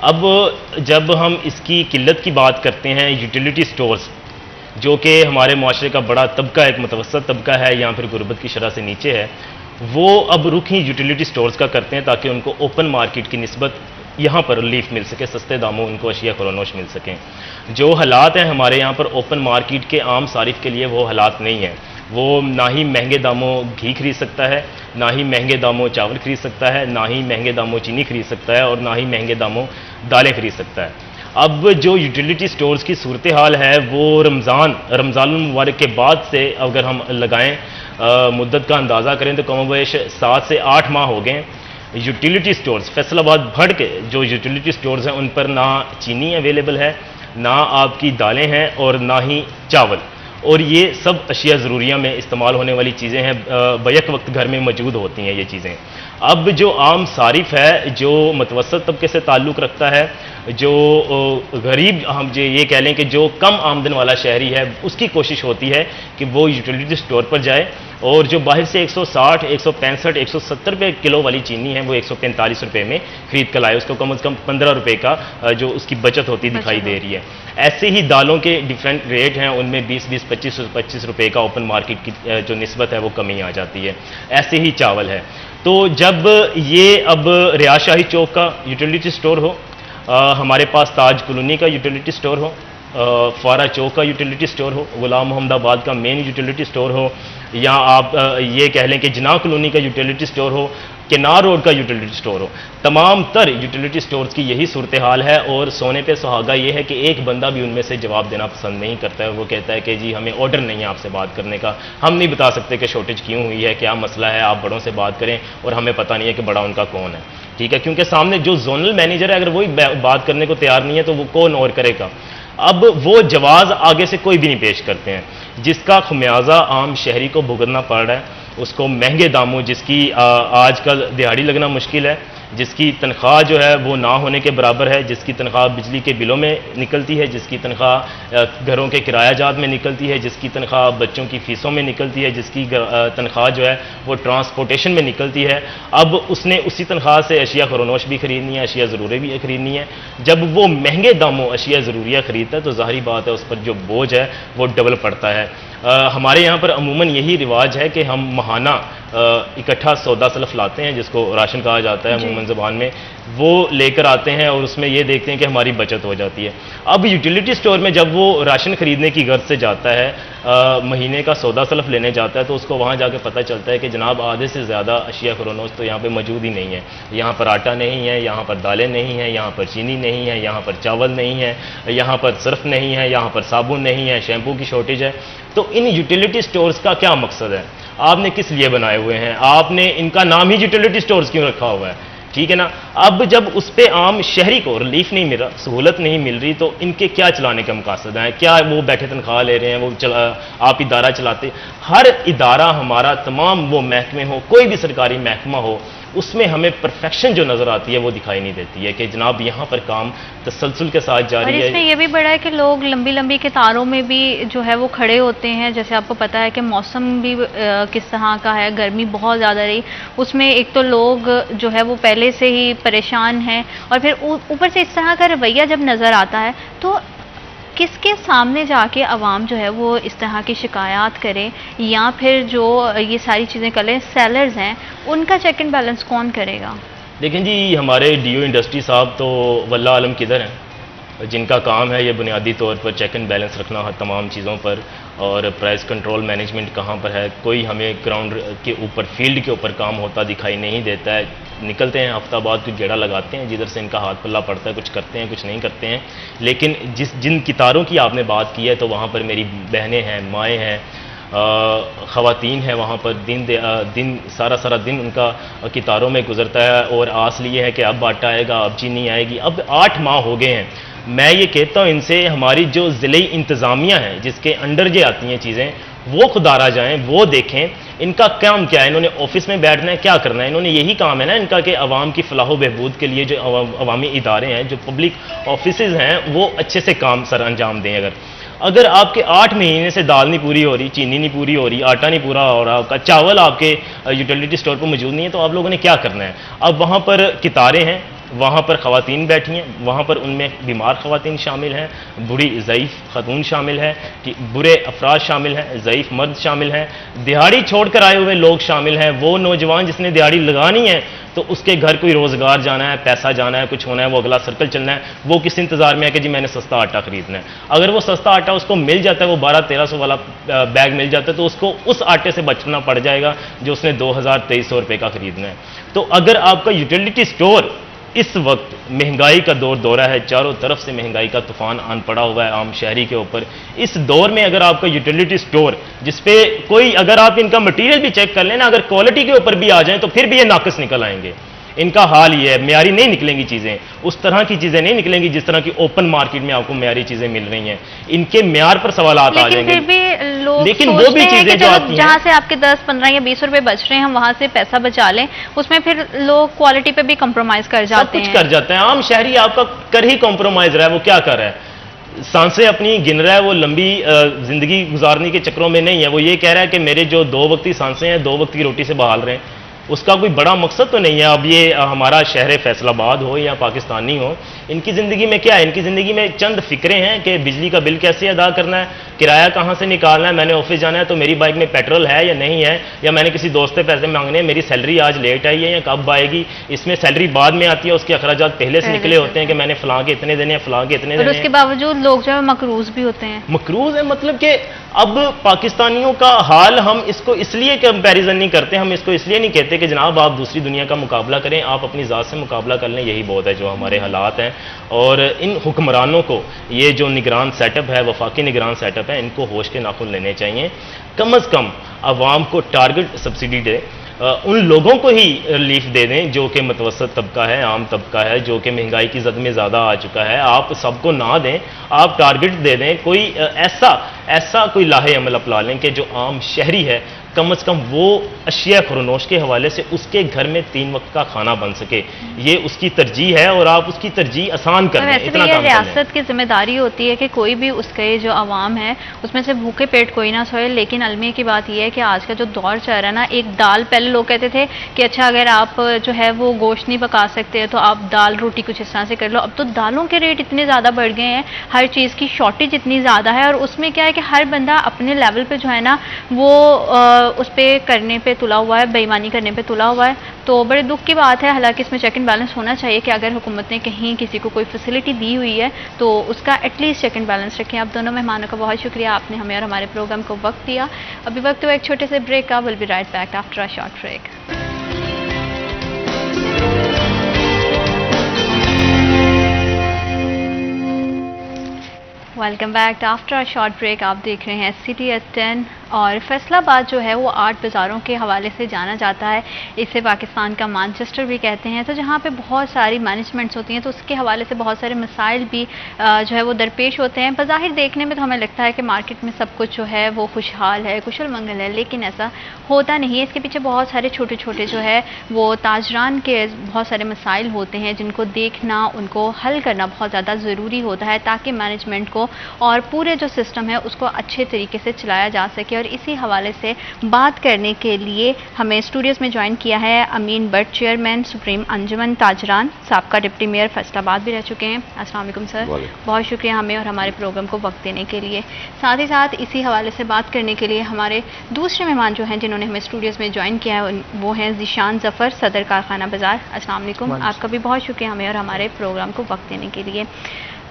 अब जब हम इसकी किल्लत की बात करते हैं, यूटिलिटी स्टोर्स जो कि हमारे माशरे का बड़ा तबका, एक मुतवसत तबका है या फिर गुर्बत की शरह से नीचे है, वो अब रुख ही यूटिलिटी स्टोर्स का करते हैं ताकि उनको ओपन मार्केट की निस्बत यहाँ पर रिलीफ मिल सके, सस्ते दामों उनको अशिया खुरोनोश मिल सकें। जो हालात हैं हमारे यहाँ पर ओपन मार्केट के आम सारिफ के लिए वो हालात नहीं हैं। वो ना ही महंगे दामों घी खरीद सकता है, ना ही महंगे दामों चावल खरीद सकता है, ना ही महंगे दामों चीनी खरीद सकता है और ना ही महंगे दामों दालें खरीद सकता है। अब जो यूटिलिटी स्टोर्स की सूरत हाल है वो रमज़ान मुबारक के बाद से अगर हम लगाएं, मुद्दत का अंदाज़ा करें तो कमोबेश 7 से 8 माह हो गए हैं। यूटिलिटी स्टोर्स फैसलाबाद भर के जो यूटिलिटी स्टोर्स हैं उन पर ना चीनी अवेलेबल है, ना आपकी दालें हैं और ना ही चावल, और ये सब अशिया ज़रूरिया में इस्तेमाल होने वाली चीज़ें हैं, बैक वक्त घर में मौजूद होती हैं ये चीज़ें। अब जो आम सारिफ है, जो मतवसत तबके से ताल्लुक़ रखता है, जो गरीब, हम जो ये कह लें कि जो कम आमदन वाला शहरी है, उसकी कोशिश होती है कि वो यूटिलिटी स्टोर पर जाए और जो बाहर से 160, 165, 170 रुपये किलो वाली चीनी है वो 145 रुपये में खरीद कर लाए। उसको कम से कम 15 रुपये का जो उसकी बचत होती दिखाई दे रही है। ऐसे ही दालों के डिफरेंट रेट हैं, उनमें 20-20, 25 रुपये का ओपन मार्केट की जो निस्बत है वो कमी आ जाती है। ऐसे ही चावल है। तो जब ये अब रियाज शाही चौक का यूटिलिटी स्टोर हो, हमारे पास ताज कॉलोनी का यूटिलिटी स्टोर हो, फारा चौक का यूटिलिटी स्टोर हो, गुलाम मोहम्मदाबाद का मेन यूटिलिटी स्टोर हो, या आप ये कह लें कि जिना कॉलोनी का यूटिलिटी स्टोर हो, केनार रोड का यूटिलिटी स्टोर हो, तमाम तर यूटिलिटी स्टोर्स की यही सूरत हाल है। और सोने पे सुहागा ये है कि एक बंदा भी उनमें से जवाब देना पसंद नहीं करता है। वो कहता है कि जी हमें ऑर्डर नहीं है आपसे बात करने का, हम नहीं बता सकते कि शॉर्टेज क्यों हुई है, क्या मसला है, आप बड़ों से बात करें, और हमें पता नहीं है कि बड़ा उनका कौन है। ठीक है, क्योंकि सामने जो जोनल मैनेजर है अगर वही बात करने को तैयार नहीं है तो वो कौन और करेगा। अब वो जवाब आगे से कोई भी नहीं पेश करते हैं, जिसका खुमियाजा आम शहरी को भुगतना पड़ रहा है। उसको महंगे दामों, जिसकी आजकल दिहाड़ी लगना मुश्किल है, जिसकी तनख्वाह जो है वो ना होने के बराबर है, जिसकी तनख्वाह बिजली के बिलों में निकलती है, जिसकी तनख्वाह घरों के किरायाजात में निकलती है, जिसकी तनख्वाह बच्चों की फ़ीसों में निकलती है, जिसकी तनख्वाह जो है वो ट्रांसपोर्टेशन में निकलती है। अब उसने उसी तनख्वाह से अशिया खरोनोश भी खरीदनी है, अशिया ज़रूरी भी खरीदनी है। जब वो महंगे दामों अशिया ज़रूरिया खरीदता है तो ज़ाहिर बात है उस पर जो बोझ है वो डबल पड़ता है। हमारे यहाँ पर अमूमन यही रिवाज है कि हम महाना इकट्ठा सौदा सलफ लाते हैं, जिसको राशन कहा जाता है अमूमन ज़बान में, वो लेकर आते हैं और उसमें ये देखते हैं कि हमारी बचत हो जाती है। अब यूटिलिटी स्टोर में जब वो राशन खरीदने की गर्ज से जाता है, महीने का सौदा सलफ लेने जाता है, तो उसको वहाँ जाके पता चलता है कि जनाब आधे से ज़्यादा अशिया खरोनोश तो यहाँ पे मौजूद ही नहीं है। यहाँ पर आटा नहीं है, यहाँ पर दालें नहीं हैं, यहाँ पर चीनी नहीं है, यहाँ पर चावल नहीं है, यहाँ पर सर्फ नहीं है, यहाँ पर साबुन नहीं है, शैम्पू की शॉर्टेज है। तो इन यूटिलिटी स्टोर्स का क्या मकसद है? आपने किस लिए बनाए हुए हैं? आपने इनका नाम ही यूटिलिटी स्टोर्स क्यों रखा हुआ है? ठीक है ना। अब जब उस पर आम शहरी को रिलीफ नहीं मिल रहा, सहूलत नहीं मिल रही, तो इनके क्या चलाने का मकसद है? क्या वो बैठे तनख्वाह ले रहे हैं, वो आप इदारा चलाते? हर इदारा हमारा, तमाम वो महकमे हो, कोई भी सरकारी महकमा हो, उसमें हमें परफेक्शन जो नज़र आती है वो दिखाई नहीं देती है कि जनाब यहाँ पर काम तसलसल के साथ जारी है। इसमें यह भी बड़ा है कि लोग लंबी लंबी कतारों में भी जो है वो खड़े होते हैं। जैसे आपको पता है कि मौसम भी किस तरह का है, गर्मी बहुत ज़्यादा रही, उसमें एक तो लोग जो है वो पहले से ही परेशान हैं, और फिर ऊपर से इस तरह का रवैया जब नज़र आता है तो किसके सामने जाके अवाम जो है वो इस तरह की शिकायत करे, या फिर जो ये सारी चीज़ें करें, सेलर्स हैं, उनका चेक एंड बैलेंस कौन करेगा? देखें जी, हमारे डीओ इंडस्ट्री साहब तो वल्लाह आलम किधर हैं, जिनका काम है ये बुनियादी तौर पर चेक एंड बैलेंस रखना हर तमाम चीज़ों पर, और प्राइस कंट्रोल मैनेजमेंट कहाँ पर है। कोई हमें ग्राउंड के ऊपर, फील्ड के ऊपर काम होता दिखाई नहीं देता है। निकलते हैं हफ्ता बाद कुछ गेड़ा लगाते हैं, जिधर से इनका हाथ पल्ला पड़ता है, कुछ करते हैं कुछ नहीं करते हैं। लेकिन जिन कितारों की आपने बात की है, तो वहाँ पर मेरी बहनें हैं, माएँ हैं, ख़वातीन है, वहाँ पर दिन सारा दिन उनका कितारों में गुजरता है, और आस लिए है कि अब आटा आएगा, अब चीनी आएगी। अब 8 माह हो गए हैं। मैं ये कहता हूँ इनसे, हमारी जो ज़िले इंतज़ामिया है जिसके अंडर जे आती हैं चीज़ें, वो खुदारा जाएं, वो देखें इनका काम क्या है। इन्होंने ऑफिस में बैठना है, क्या करना है? इन्होंने यही काम है ना इनका कि अवाम की फलाह बहबूद के लिए जो अवामी इदारे हैं, जो पब्लिक ऑफिसेज़ हैं, वो अच्छे से काम सर अंजाम दें। अगर आपके 8 महीने से दाल नहीं पूरी हो रही, चीनी नहीं पूरी हो रही, आटा नहीं पूरा हो रहा, आपका चावल आपके यूटिलिटी स्टोर पर मौजूद नहीं है, तो आप लोगों ने क्या करना है? अब वहाँ पर कितारें हैं, वहाँ पर ख़वातीन बैठी हैं, वहाँ पर उनमें बीमार ख़वातीन शामिल हैं, बूढ़ी ज़ईफ़ ख़तून शामिल है, कि बुरे अफराद शामिल हैं, ज़ईफ़ मर्द शामिल हैं, दिहाड़ी छोड़कर आए हुए लोग शामिल हैं। वो नौजवान जिसने दिहाड़ी लगानी है तो उसके घर कोई रोज़गार जाना है, पैसा जाना है, कुछ होना है, वो अगला सर्कल चलना है, वो किस इंतज़ार में है कि जी मैंने सस्ता आटा खरीदना है। अगर वो सस्ता आटा उसको मिल जाता है, वो 1200-1300 वाला बैग मिल जाता है, तो उसको उस आटे से बचना पड़ जाएगा जो उसने 2000-2300 रुपये का खरीदना है। तो अगर आपका यूटिलिटी स्टोर इस वक्त महंगाई का दौरा है, चारों तरफ से महंगाई का तूफान आन पड़ा हुआ है आम शहरी के ऊपर। इस दौर में अगर आपका यूटिलिटी स्टोर, जिसपे कोई, अगर आप इनका मटेरियल भी चेक कर लेना, अगर क्वालिटी के ऊपर भी आ जाए तो फिर भी ये नाकस निकल आएंगे। इनका हाल ये है, म्यारी नहीं निकलेंगी चीज़ें, उस तरह की चीज़ें नहीं निकलेंगी जिस तरह की ओपन मार्केट में आपको म्यारी चीज़ें मिल रही हैं। इनके म्यार पर सवालात आ जाएंगे। लेकिन वो भी चीज़ें जो आती हैं, जहाँ से आपके 10, 15 या 20 रुपए बच रहे हैं, हम वहां से पैसा बचा लें, उसमें फिर लोग क्वालिटी पे भी कॉम्प्रोमाइज कर जाते हैं। सब कुछ कर जाते हैं। आम शहरी आपका कर ही कॉम्प्रोमाइज रहा है। वो क्या कर रहा है? सांसें अपनी गिन रहा है, वो लंबी जिंदगी गुजारने के चक्रों में नहीं है। वो ये कह रहा है कि मेरे जो 2 वक्त की सांसें हैं, 2 वक्त की रोटी से बहाल रहे हैं। उसका कोई बड़ा मकसद तो नहीं है। अब ये हमारा शहर फैसलाबाद हो या पाकिस्तानी हो, इनकी ज़िंदगी में क्या है? इनकी ज़िंदगी में चंद फिक्रें हैं कि बिजली का बिल कैसे अदा करना है, किराया कहाँ से निकालना है, मैंने ऑफिस जाना है तो मेरी बाइक में पेट्रोल है या नहीं है, या मैंने किसी दोस्त से पैसे मांगने हैं, मेरी सैलरी आज लेट आई है या कब आएगी, इसमें सैलरी बाद में आती है, उसके अखराजात पहले से निकले होते हैं कि मैंने फलां के इतने देने हैं, फलां के इतने देने हैं। उसके बावजूद लोग जो है मकरूज भी होते हैं। मकरूज है, मतलब कि अब पाकिस्तानियों का हाल, हम इसको इसलिए कंपैरिजन नहीं करते, हम इसको इसलिए नहीं कहते कि जनाब आप दूसरी दुनिया का मुकाबला करें, आप अपनी ज़ात से मुकाबला कर लें, यही बहुत है जो हमारे हालात हैं। और इन हुक्मरानों को, ये जो निगरान सेटअप है, वफाकी निगरान सेटअप है, इनको होश के नाखून लेने चाहिए। कम अज़ कम आवाम को टारगेट सब्सिडी दे, उन लोगों को ही रिलीफ दे दें जो कि मतवसत तबका है, आम तबका है, जो कि महंगाई की जद में ज़्यादा आ चुका है। आप सबको ना दें, आप टारगेट दे दें। कोई ऐसा कोई लाहे अमल अपना लें कि जो आम शहरी है कम से कम वो अशिया खुरनोश के हवाले से उसके घर में 3 वक्त का खाना बन सके, ये उसकी तरजीह है और आप उसकी तरजीह आसान कर दें। इतना काम रियासत की जिम्मेदारी होती है कि कोई भी उसके जो आवाम है उसमें से भूखे पेट कोई ना सोए। लेकिन अलमिया की बात यह है कि आज का जो दौर चल रहा है ना, एक दाल, पहले लोग कहते थे कि अच्छा अगर आप जो है वो गोश्त नहीं पका सकते तो आप दाल रोटी कुछ इस तरह से कर लो। अब तो दालों के रेट इतने ज़्यादा बढ़ गए हैं, हर चीज़ की शॉर्टेज इतनी ज़्यादा है, और उसमें क्या है कि हर बंदा अपने लेवल पे जो है ना वो उस पर करने पे तुला हुआ है, बेईमानी करने पे तुला हुआ है। तो बड़े दुख की बात है। हालांकि इसमें चेक एंड बैलेंस होना चाहिए कि अगर हुकूमत ने कहीं किसी को कोई फैसिलिटी दी हुई है तो उसका एटलीस्ट चेक एंड बैलेंस रखें। आप दोनों मेहमानों का बहुत शुक्रिया, आपने हमें और हमारे प्रोग्राम को वक्त दिया। अभी वक्त हुआ एक छोटे से ब्रेक का। Will be right back after a short break. Welcome back after a short break. आप देख रहे हैं सिटी एट 10 और फैसलाबाद जो है वो 8 बाज़ारों के हवाले से जाना जाता है। इसे पाकिस्तान का मैनचेस्टर भी कहते हैं। तो जहाँ पे बहुत सारी मैनेजमेंट्स होती हैं तो उसके हवाले से बहुत सारे मसाइल भी जो है वो दरपेश होते हैं। बज़ाहिर देखने में तो हमें लगता है कि मार्केट में सब कुछ जो है वो खुशहाल है, कुशल मंगल है, लेकिन ऐसा होता नहीं है। इसके पीछे बहुत सारे छोटे छोटे जो है वो ताजरान के बहुत सारे मसाइल होते हैं जिनको देखना, उनको हल करना बहुत ज़्यादा ज़रूरी होता है ताकि मैनेजमेंट को और पूरे जो सिस्टम है उसको अच्छे तरीके से चलाया जा सके। और इसी हवाले से बात करने के लिए हमें स्टूडियोज़ में ज्वाइन किया है अमीन बट, चेयरमैन सुप्रीम अंजुमन ताजरान, साबका डिप्टी मेयर फैसलाबाद भी रह चुके हैं। अस्सलाम वालेकुम सर, बहुत शुक्रिया हमें और हमारे प्रोग्राम को वक्त देने के लिए। साथ ही साथ इसी हवाले से बात करने के लिए हमारे दूसरे मेहमान जो हैं जिन्होंने हमें स्टूडियोज़ में ज्वाइन किया है वो हैं ज़ीशान ज़फ़र, सदर कारखाना बाज़ार। अस्सलाम वालेकुम, आपका भी बहुत शुक्रिया हमें और हमारे प्रोग्राम को वक्त देने के लिए।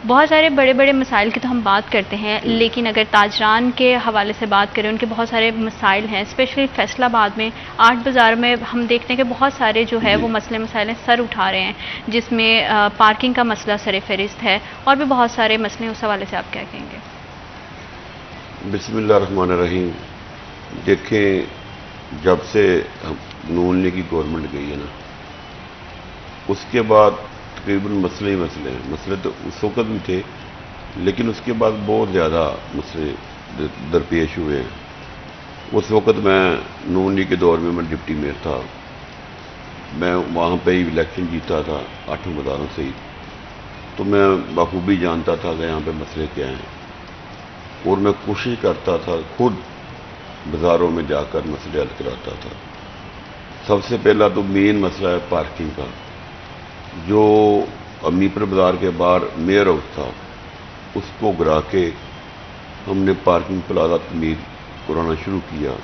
बहुत सारे बड़े बड़े मसाइल की तो हम बात करते हैं, लेकिन अगर ताजरान के हवाले से बात करें, उनके बहुत सारे मसाइल हैं। स्पेशली फैसलाबाद में 8 बाज़ार में हम देखते हैं कि बहुत सारे जो है वो मसले मसाइल सर उठा रहे हैं, जिसमें पार्किंग का मसला सर फहरिस्त है और भी बहुत सारे मसले। उस हवाले से आप क्या कहेंगे? बिस्मिल्लाहिर्रहमानिर्रहीम। देखें, जब से नून लीग की गवर्नमेंट गई है ना, उसके बाद तकरीबन मसले ही मसले हैं। मसले तो उस वक्त भी थे, लेकिन उसके बाद बहुत ज़्यादा मसले दरपेश हुए हैं। उस वक्त मैं नून लीग के दौर में मैं डिप्टी मेयर था, मैं वहाँ पे ही इलेक्शन जीता था 8 बाज़ारों से ही, तो मैं बखूबी जानता था कि यहाँ पे मसले क्या हैं और मैं कोशिश करता था खुद बाज़ारों में जाकर मसले हल कराता था। सबसे पहला तो मेन मसला है पार्किंग का। जो अमीपुर बाज़ार के बाहर मेयर हाउस था उसको गिरा के हमने पार्किंग प्लाजा तमीर कराना शुरू किया।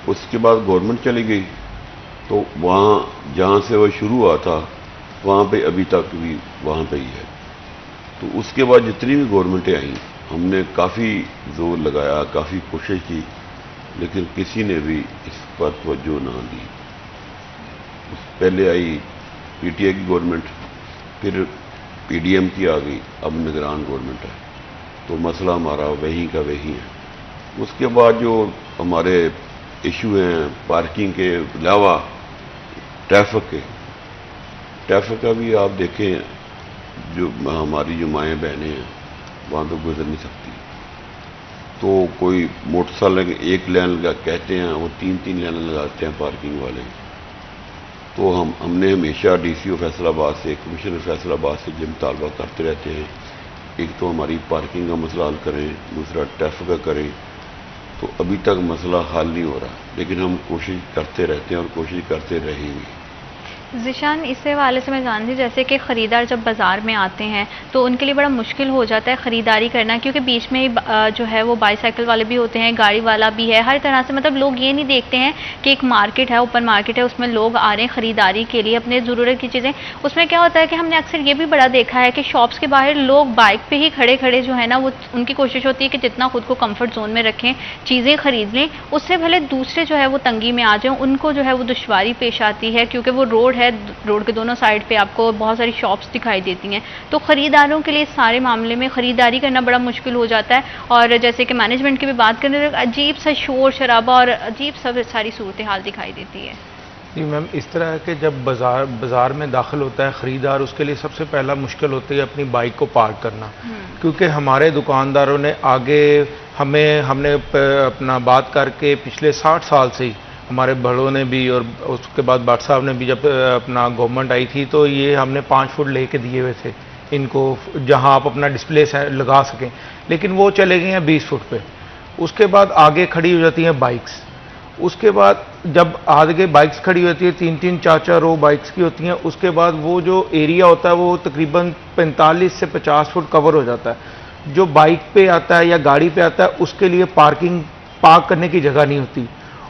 उसके बाद गवर्नमेंट चली गई तो वहाँ जहाँ से वह शुरू हुआ था वहाँ पे अभी तक भी वहाँ पे ही है। तो उसके बाद जितनी भी गवर्नमेंटें आई हमने काफ़ी जोर लगाया, काफ़ी कोशिश की, लेकिन किसी ने भी इस पर तवज्जो ना दी। पहले आई पीटीआई की गवर्नमेंट, फिर पीडीएम की आ गई, अब निगरान गवर्नमेंट है, तो मसला हमारा वहीं का वहीं है। उसके बाद जो हमारे इशू हैं पार्किंग के अलावा ट्रैफिक का भी आप देखें, जो हमारी जो माएँ बहनें हैं वहाँ तो गुजर नहीं सकती, तो कोई मोटरसाइकिल एक लाइन लगा कहते हैं, वो 3-3 लाइन लगाते हैं पार्किंग वाले। तो हमने हमेशा डीसीओ फैसलाबाद से, कमिश्नर फैसलाबाद से जो मुतालबा करते रहते हैं, एक तो हमारी पार्किंग का मसला हल करें, दूसरा ट्रैफिक का करें। तो अभी तक मसला हल नहीं हो रहा, लेकिन हम कोशिश करते रहते हैं और कोशिश करते रहेंगे। ज़ीशान, इससे वाले से मैं जानती हूँ, जैसे कि ख़रीदार जब बाज़ार में आते हैं तो उनके लिए बड़ा मुश्किल हो जाता है ख़रीदारी करना, क्योंकि बीच में जो है वो बाईसाइकिल वाले भी होते हैं, गाड़ी वाला भी है, हर तरह से मतलब लोग ये नहीं देखते हैं कि एक मार्केट है, ओपन मार्केट है, उसमें लोग आ रहे हैं ख़रीदारी के लिए अपने ज़रूरत की चीज़ें। उसमें क्या होता है कि हमने अक्सर ये भी बड़ा देखा है कि शॉप्स के बाहर लोग बाइक पर ही खड़े खड़े जो है ना, वो उनकी कोशिश होती है कि जितना खुद को कम्फर्ट जोन में रखें, चीज़ें ख़रीद लें, उससे भले दूसरे जो है वो तंगी में आ जाएँ, उनको जो है वो दुश्वारी पेश आती है, क्योंकि वो रोड है, रोड के दोनों साइड पे आपको बहुत सारी शॉप्स दिखाई देती हैं। तो ख़रीदारों के लिए इस सारे मामले में ख़रीदारी करना बड़ा मुश्किल हो जाता है। और जैसे कि मैनेजमेंट की भी बात करें तो अजीब सा शोर शराबा और अजीब सा सारी सूरत हाल दिखाई देती है। जी मैम, इस तरह है कि जब बाज़ार में दाखिल होता है ख़रीदार, उसके लिए सबसे पहला मुश्किल होती है अपनी बाइक को पार्क करना, क्योंकि हमारे दुकानदारों ने आगे हमने अपना बात करके पिछले 60 साल से ही, हमारे बड़ों ने भी और उसके बाद भट्ट साहब ने भी, जब अपना गवर्नमेंट आई थी तो ये हमने 5 फुट लेके दिए हुए थे इनको, जहां आप अपना डिस्प्ले लगा सकें, लेकिन वो चले गए हैं 20 फुट पे। उसके बाद आगे खड़ी हो जाती हैं बाइक्स, उसके बाद जब आगे बाइक्स खड़ी होती है 3-3 4-4 रो बाइक्स की होती हैं, उसके बाद वो जो एरिया होता है वो तकरीबन 45 से 50 फुट कवर हो जाता है। जो बाइक पे आता है या गाड़ी पे आता है उसके लिए पार्क करने की जगह नहीं होती।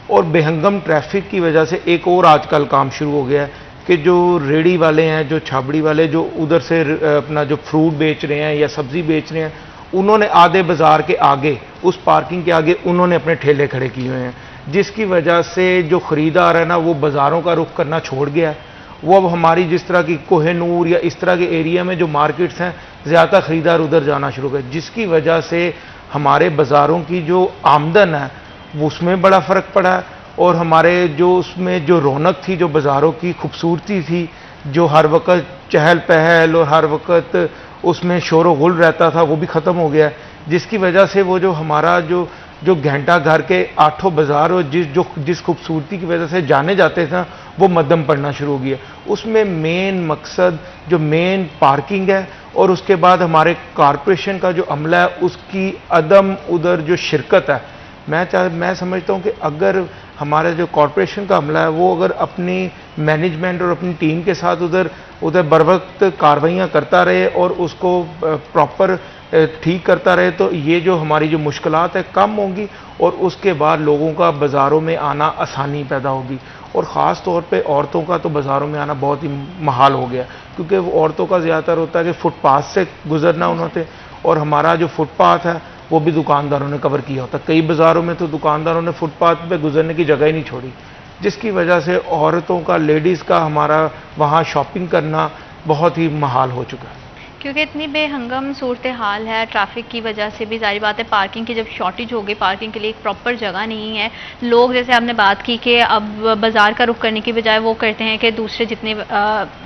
और बेहंगम ट्रैफिक की वजह से एक और आजकल काम शुरू हो गया है कि जो रेडी वाले हैं, जो छाबड़ी वाले, जो उधर से अपना जो फ्रूट बेच रहे हैं या सब्जी बेच रहे हैं, उन्होंने आधे बाजार के आगे, उस पार्किंग के आगे उन्होंने अपने ठेले खड़े किए हुए हैं, जिसकी वजह से जो खरीदार है ना वो बाज़ारों का रुख करना छोड़ गया है। वो अब हमारी जिस तरह की कोहिनूर या इस तरह के एरिया में जो मार्केट्स हैं, ज़्यादा खरीदार उधर जाना शुरू हो गए, जिसकी वजह से हमारे बाज़ारों की जो आमदन है उसमें बड़ा फ़र्क पड़ा है। और हमारे जो उसमें जो रौनक थी, जो बाज़ारों की खूबसूरती थी, जो हर वक्त चहल पहल और हर वक्त उसमें शोर गुल रहता था, वो भी ख़त्म हो गया, जिसकी वजह से वो जो हमारा जो घंटा घर के 8 बाज़ार और जिस खूबसूरती की वजह से जाने जाते थे वो मध्यम पड़ना शुरू हो गया। उसमें मेन मकसद जो मेन पार्किंग है, और उसके बाद हमारे कॉरपोरेशन का जो अमला है उसकी अदम उधर जो शिरकत है। मैं समझता हूँ कि अगर हमारा जो कॉरपोरेशन का अमला है वो अगर अपनी मैनेजमेंट और अपनी टीम के साथ उधर बर वक्त कार्रवाइयाँ करता रहे और उसको प्रॉपर ठीक करता रहे, तो ये जो हमारी जो मुश्किलात है कम होंगी और उसके बाद लोगों का बाज़ारों में आना आसानी पैदा होगी। और ख़ास तौर पे औरतों का तो बाज़ारों में आना बहुत ही महाल हो गया, क्योंकि वो औरतों का ज़्यादातर होता है कि फुटपाथ से गुजरना उन्होंने, और हमारा जो फुटपाथ है वो भी दुकानदारों ने कवर किया होता है। कई बाज़ारों में तो दुकानदारों ने फुटपाथ पे गुजरने की जगह ही नहीं छोड़ी, जिसकी वजह से औरतों का, लेडीज़ का हमारा वहाँ शॉपिंग करना बहुत ही महाल हो चुका है। क्योंकि इतनी बेहंगम सूरत हाल है ट्रैफिक की वजह से भी, जारी बात है पार्किंग की जब शॉर्टेज हो गई, पार्किंग के लिए एक प्रॉपर जगह नहीं है, लोग जैसे आपने बात की कि अब बाज़ार का रुख करने की बजाय वो करते हैं कि दूसरे जितने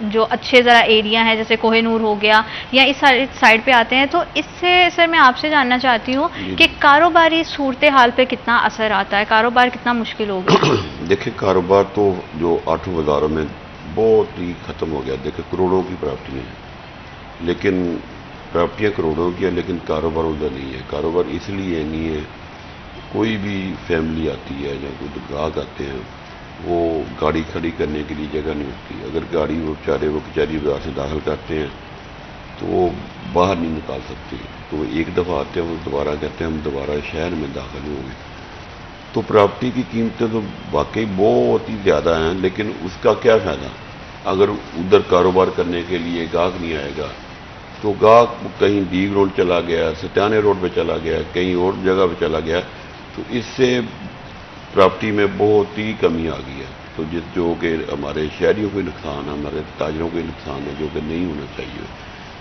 जो अच्छे ज़रा एरिया हैं जैसे कोहिनूर हो गया या इस साइड पे आते हैं। तो इससे सर मैं आपसे जानना चाहती हूँ कि कारोबारी सूरत हाल पर कितना असर आता है, कारोबार कितना मुश्किल हो गया? देखिए, कारोबार तो जो 8 बाज़ारों में बहुत ही ख़त्म हो गया। देखिए, करोड़ों की प्रॉपर्टियाँ हैं, लेकिन प्रॉपर्टियाँ करोड़ों की है, लेकिन कारोबार उधर नहीं है। कारोबार इसलिए नहीं है, कोई भी फैमिली आती है या कोई ग्राहक आते हैं, वो गाड़ी खड़ी करने के लिए जगह नहीं होती। अगर गाड़ी वो कचहरी बाजार से दाखिल करते हैं तो वो बाहर नहीं निकाल सकते, तो वो एक दफ़ा आते हैं, वो दोबारा कहते हैं हम दोबारा शहर में दाखिल होंगे। तो प्रॉपर्टी की कीमतें तो वाकई बहुत ही ज़्यादा हैं, लेकिन उसका क्या फ़ायदा अगर उधर कारोबार करने के लिए गाहक नहीं आएगा। तो गाहक कहीं डीग रोड चला गया, सत्याने रोड पे चला गया, कहीं और जगह पे चला गया, तो इससे प्रॉपर्टी में बहुत ही कमी आ गई है। तो जो कि हमारे शहरियों को नुकसान है, हमारे ताजरों को नुकसान है, जो कि नहीं होना चाहिए।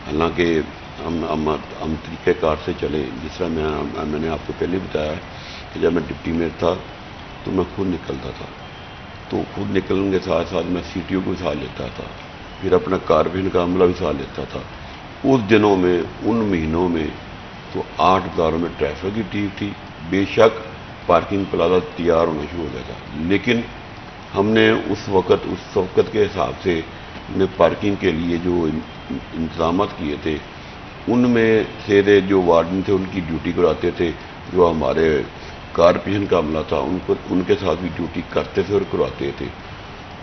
हालांकि हम तरीक़ेकार से चले। जिस तरह मैंने आपको पहले बताया कि जब मैं डिप्टी मेयर था तो मैं खुद निकलता था, तो खुद निकलने के साथ साथ मैं CTO को भी साथ लेता था, फिर अपना कारपोरेशन का अमला भी साथ लेता था। उस दिनों में, उन महीनों में तो 8 बाजारों में ट्रैफिक ही ठीक थी। बेशक पार्किंग प्लाजा तैयार होना शुरू हो गया था, लेकिन हमने उस वक़्त के हिसाब से हमने पार्किंग के लिए जो इंतजाम किए थे, उनमें से जो वार्डन थे उनकी ड्यूटी कराते थे, जो हमारे कारपोरेशन का अमला था उनके साथ भी ड्यूटी करते थे और करवाते थे,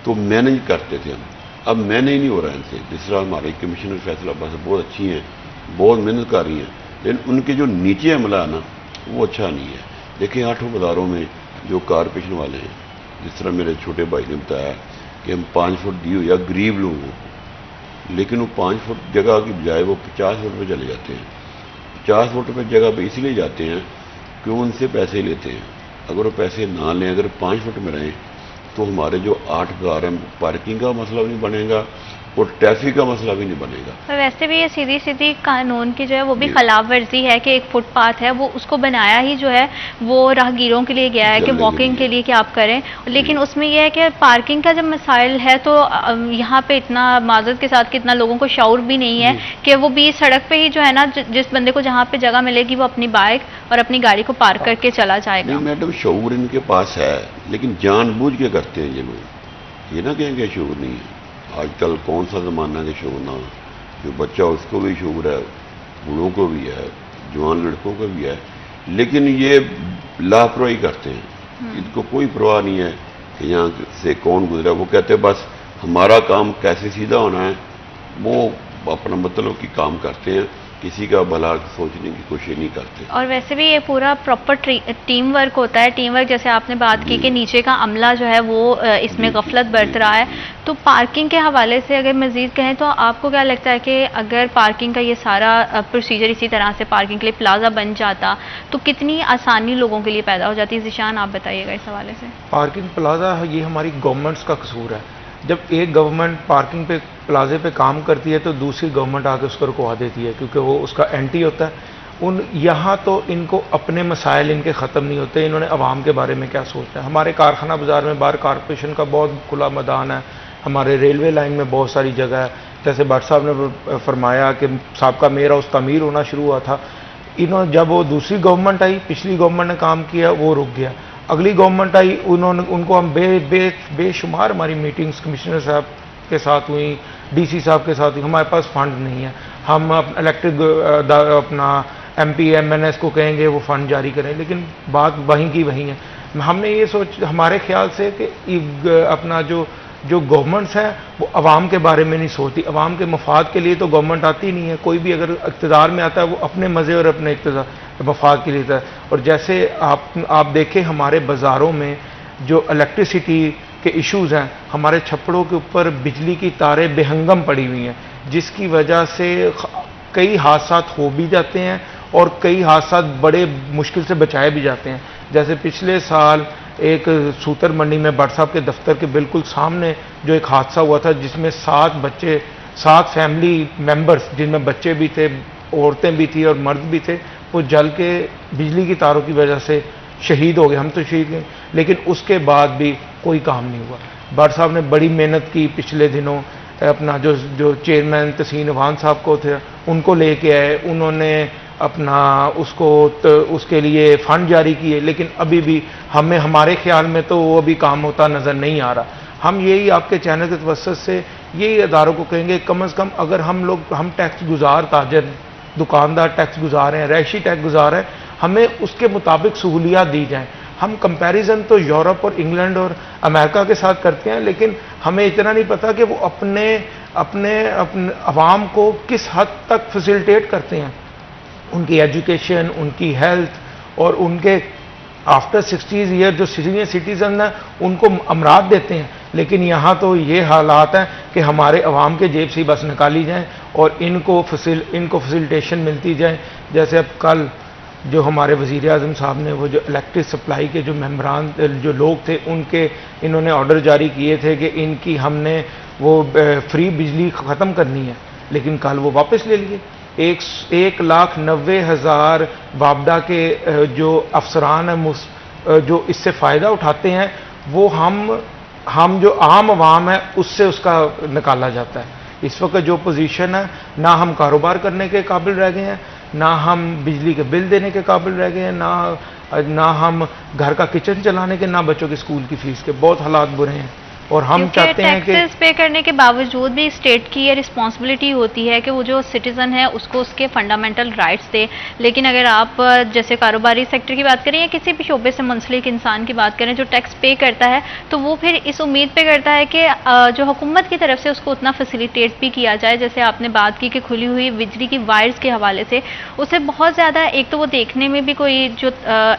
तो मैनेज करते थे हम। अब मैनेज नहीं हो रहा है इनसे। जिस तरह हमारे कमिश्नर फैसलाबाद से बहुत अच्छी हैं, बहुत मेहनत कर रही हैं, लेकिन उनके जो नीचे अमला है ना, वो अच्छा नहीं है। देखिए 8 बाज़ारों में जो कारपोरेशन वाले हैं, जिस तरह मेरे छोटे भाई ने बताया कि हम 5 फुट दी हुई है गरीब लोगों को, लेकिन वो 5 फुट जगह की बजाय वो 50 फुट पर चले जाते हैं। 50 फुट पर जगह पर इसलिए जाते हैं कि वो उनसे पैसे लेते हैं। अगर वो पैसे ना लें, अगर 5 फुट में रहें, तो हमारे जो 8 बाज़ार हैं, पार्किंग का मसला भी नहीं बनेगा और ट्रैफिक का मसला भी नहीं बनेगा। पर वैसे भी ये सीधी सीधी कानून की जो है वो भी खिलाफ वर्जी है कि एक फुटपाथ है वो उसको बनाया ही जो है वो राहगीरों के लिए गया है कि वॉकिंग के लिए कि आप करें, लेकिन उसमें यह है कि पार्किंग का जब मसाइल है तो यहाँ पे इतना माजरत के साथ कि इतना लोगों को शऊर भी नहीं है कि वो भी सड़क पे ही जो है ना, जिस बंदे को जहाँ पे जगह मिलेगी वो अपनी बाइक और अपनी गाड़ी को पार्क करके चला जाएगा। नहीं मैडम, शऊर इनके पास है, लेकिन जानबूझ के करते हैं ये लोग। ये ना कहेंगे शऊर नहीं है। आजकल कौन सा ज़माना के शऊर ना, जो बच्चा उसको भी शऊर है, बूढ़ों को भी है, जवान लड़कों को भी है, लेकिन ये लापरवाही करते हैं। इनको कोई परवाह नहीं है कि यहाँ से कौन गुजरा। वो कहते हैं बस हमारा काम कैसे सीधा होना है, वो अपना मतलब की काम करते हैं, किसी का भला सोचने की कोशिश नहीं करते। और वैसे भी ये पूरा प्रॉपर टीम वर्क होता है। टीम वर्क जैसे आपने बात की कि नीचे का अमला जो है वो इसमें गफलत बरत रहा है। तो पार्किंग के हवाले से अगर मजीद कहें तो आपको क्या लगता है कि अगर पार्किंग का ये सारा प्रोसीजर इसी तरह से पार्किंग के लिए प्लाजा बन जाता तो कितनी आसानी लोगों के लिए पैदा हो जाती है? ज़ीशान आप बताइएगा इस हवाले से। पार्किंग प्लाजा ये हमारी गवर्नमेंट्स का कसूर है। जब एक गवर्नमेंट पार्किंग पे प्लाजे पे काम करती है तो दूसरी गवर्नमेंट आके उसको रुकवा देती है, क्योंकि वो उसका एंटी होता है। यहाँ तो इनको अपने मसाइल इनके ख़त्म नहीं होते, इन्होंने आवाम के बारे में क्या सोचना है। हमारे कारखाना बाज़ार में बाहर कारपोरेशन का बहुत खुला मैदान है, हमारे रेलवे लाइन में बहुत सारी जगह है। जैसे भट्ट साहब ने फरमाया कि साबका मेयर हाउस तमीर होना शुरू हुआ था, जब वो दूसरी गवर्नमेंट आई, पिछली गवर्नमेंट ने काम किया, वो रुक गया। अगली गवर्नमेंट आई, उनको हम बेशुमार हमारी मीटिंग्स कमिश्नर साहब के साथ हुई, DC साहब के साथ हुई। हमारे पास फंड नहीं है, हम इलेक्ट्रिक अपना MP MNS को कहेंगे वो फंड जारी करें, लेकिन बात वहीं की वहीं है। हमने ये हमारे ख्याल से कि अपना जो गवर्नमेंट्स हैं वो आवाम के बारे में नहीं सोचती। आवाम के मफाद के लिए तो गवर्नमेंट आती नहीं है। कोई भी अगर इक़्तिदार में आता है वो अपने मज़े और अपने मफाद के लिए था। और जैसे आप देखें हमारे बाज़ारों में जो इलेक्ट्रिसिटी के इश्यूज़ हैं, हमारे छप्पड़ों के ऊपर बिजली की तारें बेहंगम पड़ी हुई हैं, जिसकी वजह से कई हादसा हो भी जाते हैं और कई हादसा बड़े मुश्किल से बचाए भी जाते हैं। जैसे पिछले साल एक सूतर मंडी में भट्ट साहब के दफ्तर के बिल्कुल सामने जो एक हादसा हुआ था, जिसमें 7 फैमिली मेंबर्स, जिनमें बच्चे भी थे, औरतें भी थी और मर्द भी थे, वो जल के बिजली की तारों की वजह से शहीद हो गए। हम तो शहीद गए, लेकिन उसके बाद भी कोई काम नहीं हुआ। भट्ट साहब ने बड़ी मेहनत की पिछले दिनों, अपना जो चेयरमैन तहसीन अवान साहब को थे उनको लेके आए, उन्होंने अपना उसके लिए फंड जारी किए, लेकिन अभी भी हमारे ख्याल में तो वो अभी काम होता नज़र नहीं आ रहा। हम यही आपके चैनल के तवज्जुह से यही अदारों को कहेंगे, कम से कम अगर हम टैक्स गुजार ताजर दुकानदार टैक्स गुजार हैं, रहायशी टैक्स गुजार हैं, हमें उसके मुताबिक सहूलियात दी जाएँ। हम कंपैरिजन तो यूरोप और इंग्लैंड और अमेरिका के साथ करते हैं, लेकिन हमें इतना नहीं पता कि वो अपने अवाम को किस हद तक फैसिलिटेट करते हैं, उनकी एजुकेशन, उनकी हेल्थ और उनके आफ्टर 60 ईयर जो सीनियर सिटीजन हैं उनको अमरात देते हैं। लेकिन यहाँ तो ये हालात हैं कि हमारे अवाम के जेब से बस निकाली जाए और इनको फैसिलिटेशन मिलती जाए। जैसे अब कल जो हमारे वज़ीर आज़म साहब ने वो जो इलेक्ट्रिक सप्लाई के जो मेम्बरान जो लोग थे उनके इन्होंने ऑर्डर जारी किए थे कि इनकी हमने वो फ्री बिजली ख़त्म करनी है, लेकिन कल वो वापस ले लिए। 1,90,000 वापडा के जो अफसरान हैं जो इससे फ़ायदा उठाते हैं, वो हम जो आम आवाम है उससे उसका निकाला जाता है। इस वक्त जो पोजीशन है, ना हम कारोबार करने के काबिल रह गए हैं, ना हम बिजली के बिल देने के काबिल रह गए हैं, ना हम घर का किचन चलाने के, ना बच्चों के स्कूल की फीस के। बहुत हालात बुरे हैं और हम चाहते हैं कि टैक्सेस पे करने के बावजूद भी स्टेट की ये रिस्पॉन्सिबिलिटी होती है कि वो जो सिटीजन है उसको उसके फंडामेंटल राइट्स दे। लेकिन अगर आप जैसे कारोबारी सेक्टर की बात करें या किसी भी शोबे से मुंसलिक इंसान की बात करें जो टैक्स पे करता है, तो वो फिर इस उम्मीद पे करता है कि जो हुकूमत की तरफ से उसको उतना फैसिलिटेट भी किया जाए। जैसे आपने बात की कि खुली हुई बिजली की वायर्स के हवाले से उसे बहुत ज़्यादा, एक तो वो देखने में भी कोई जो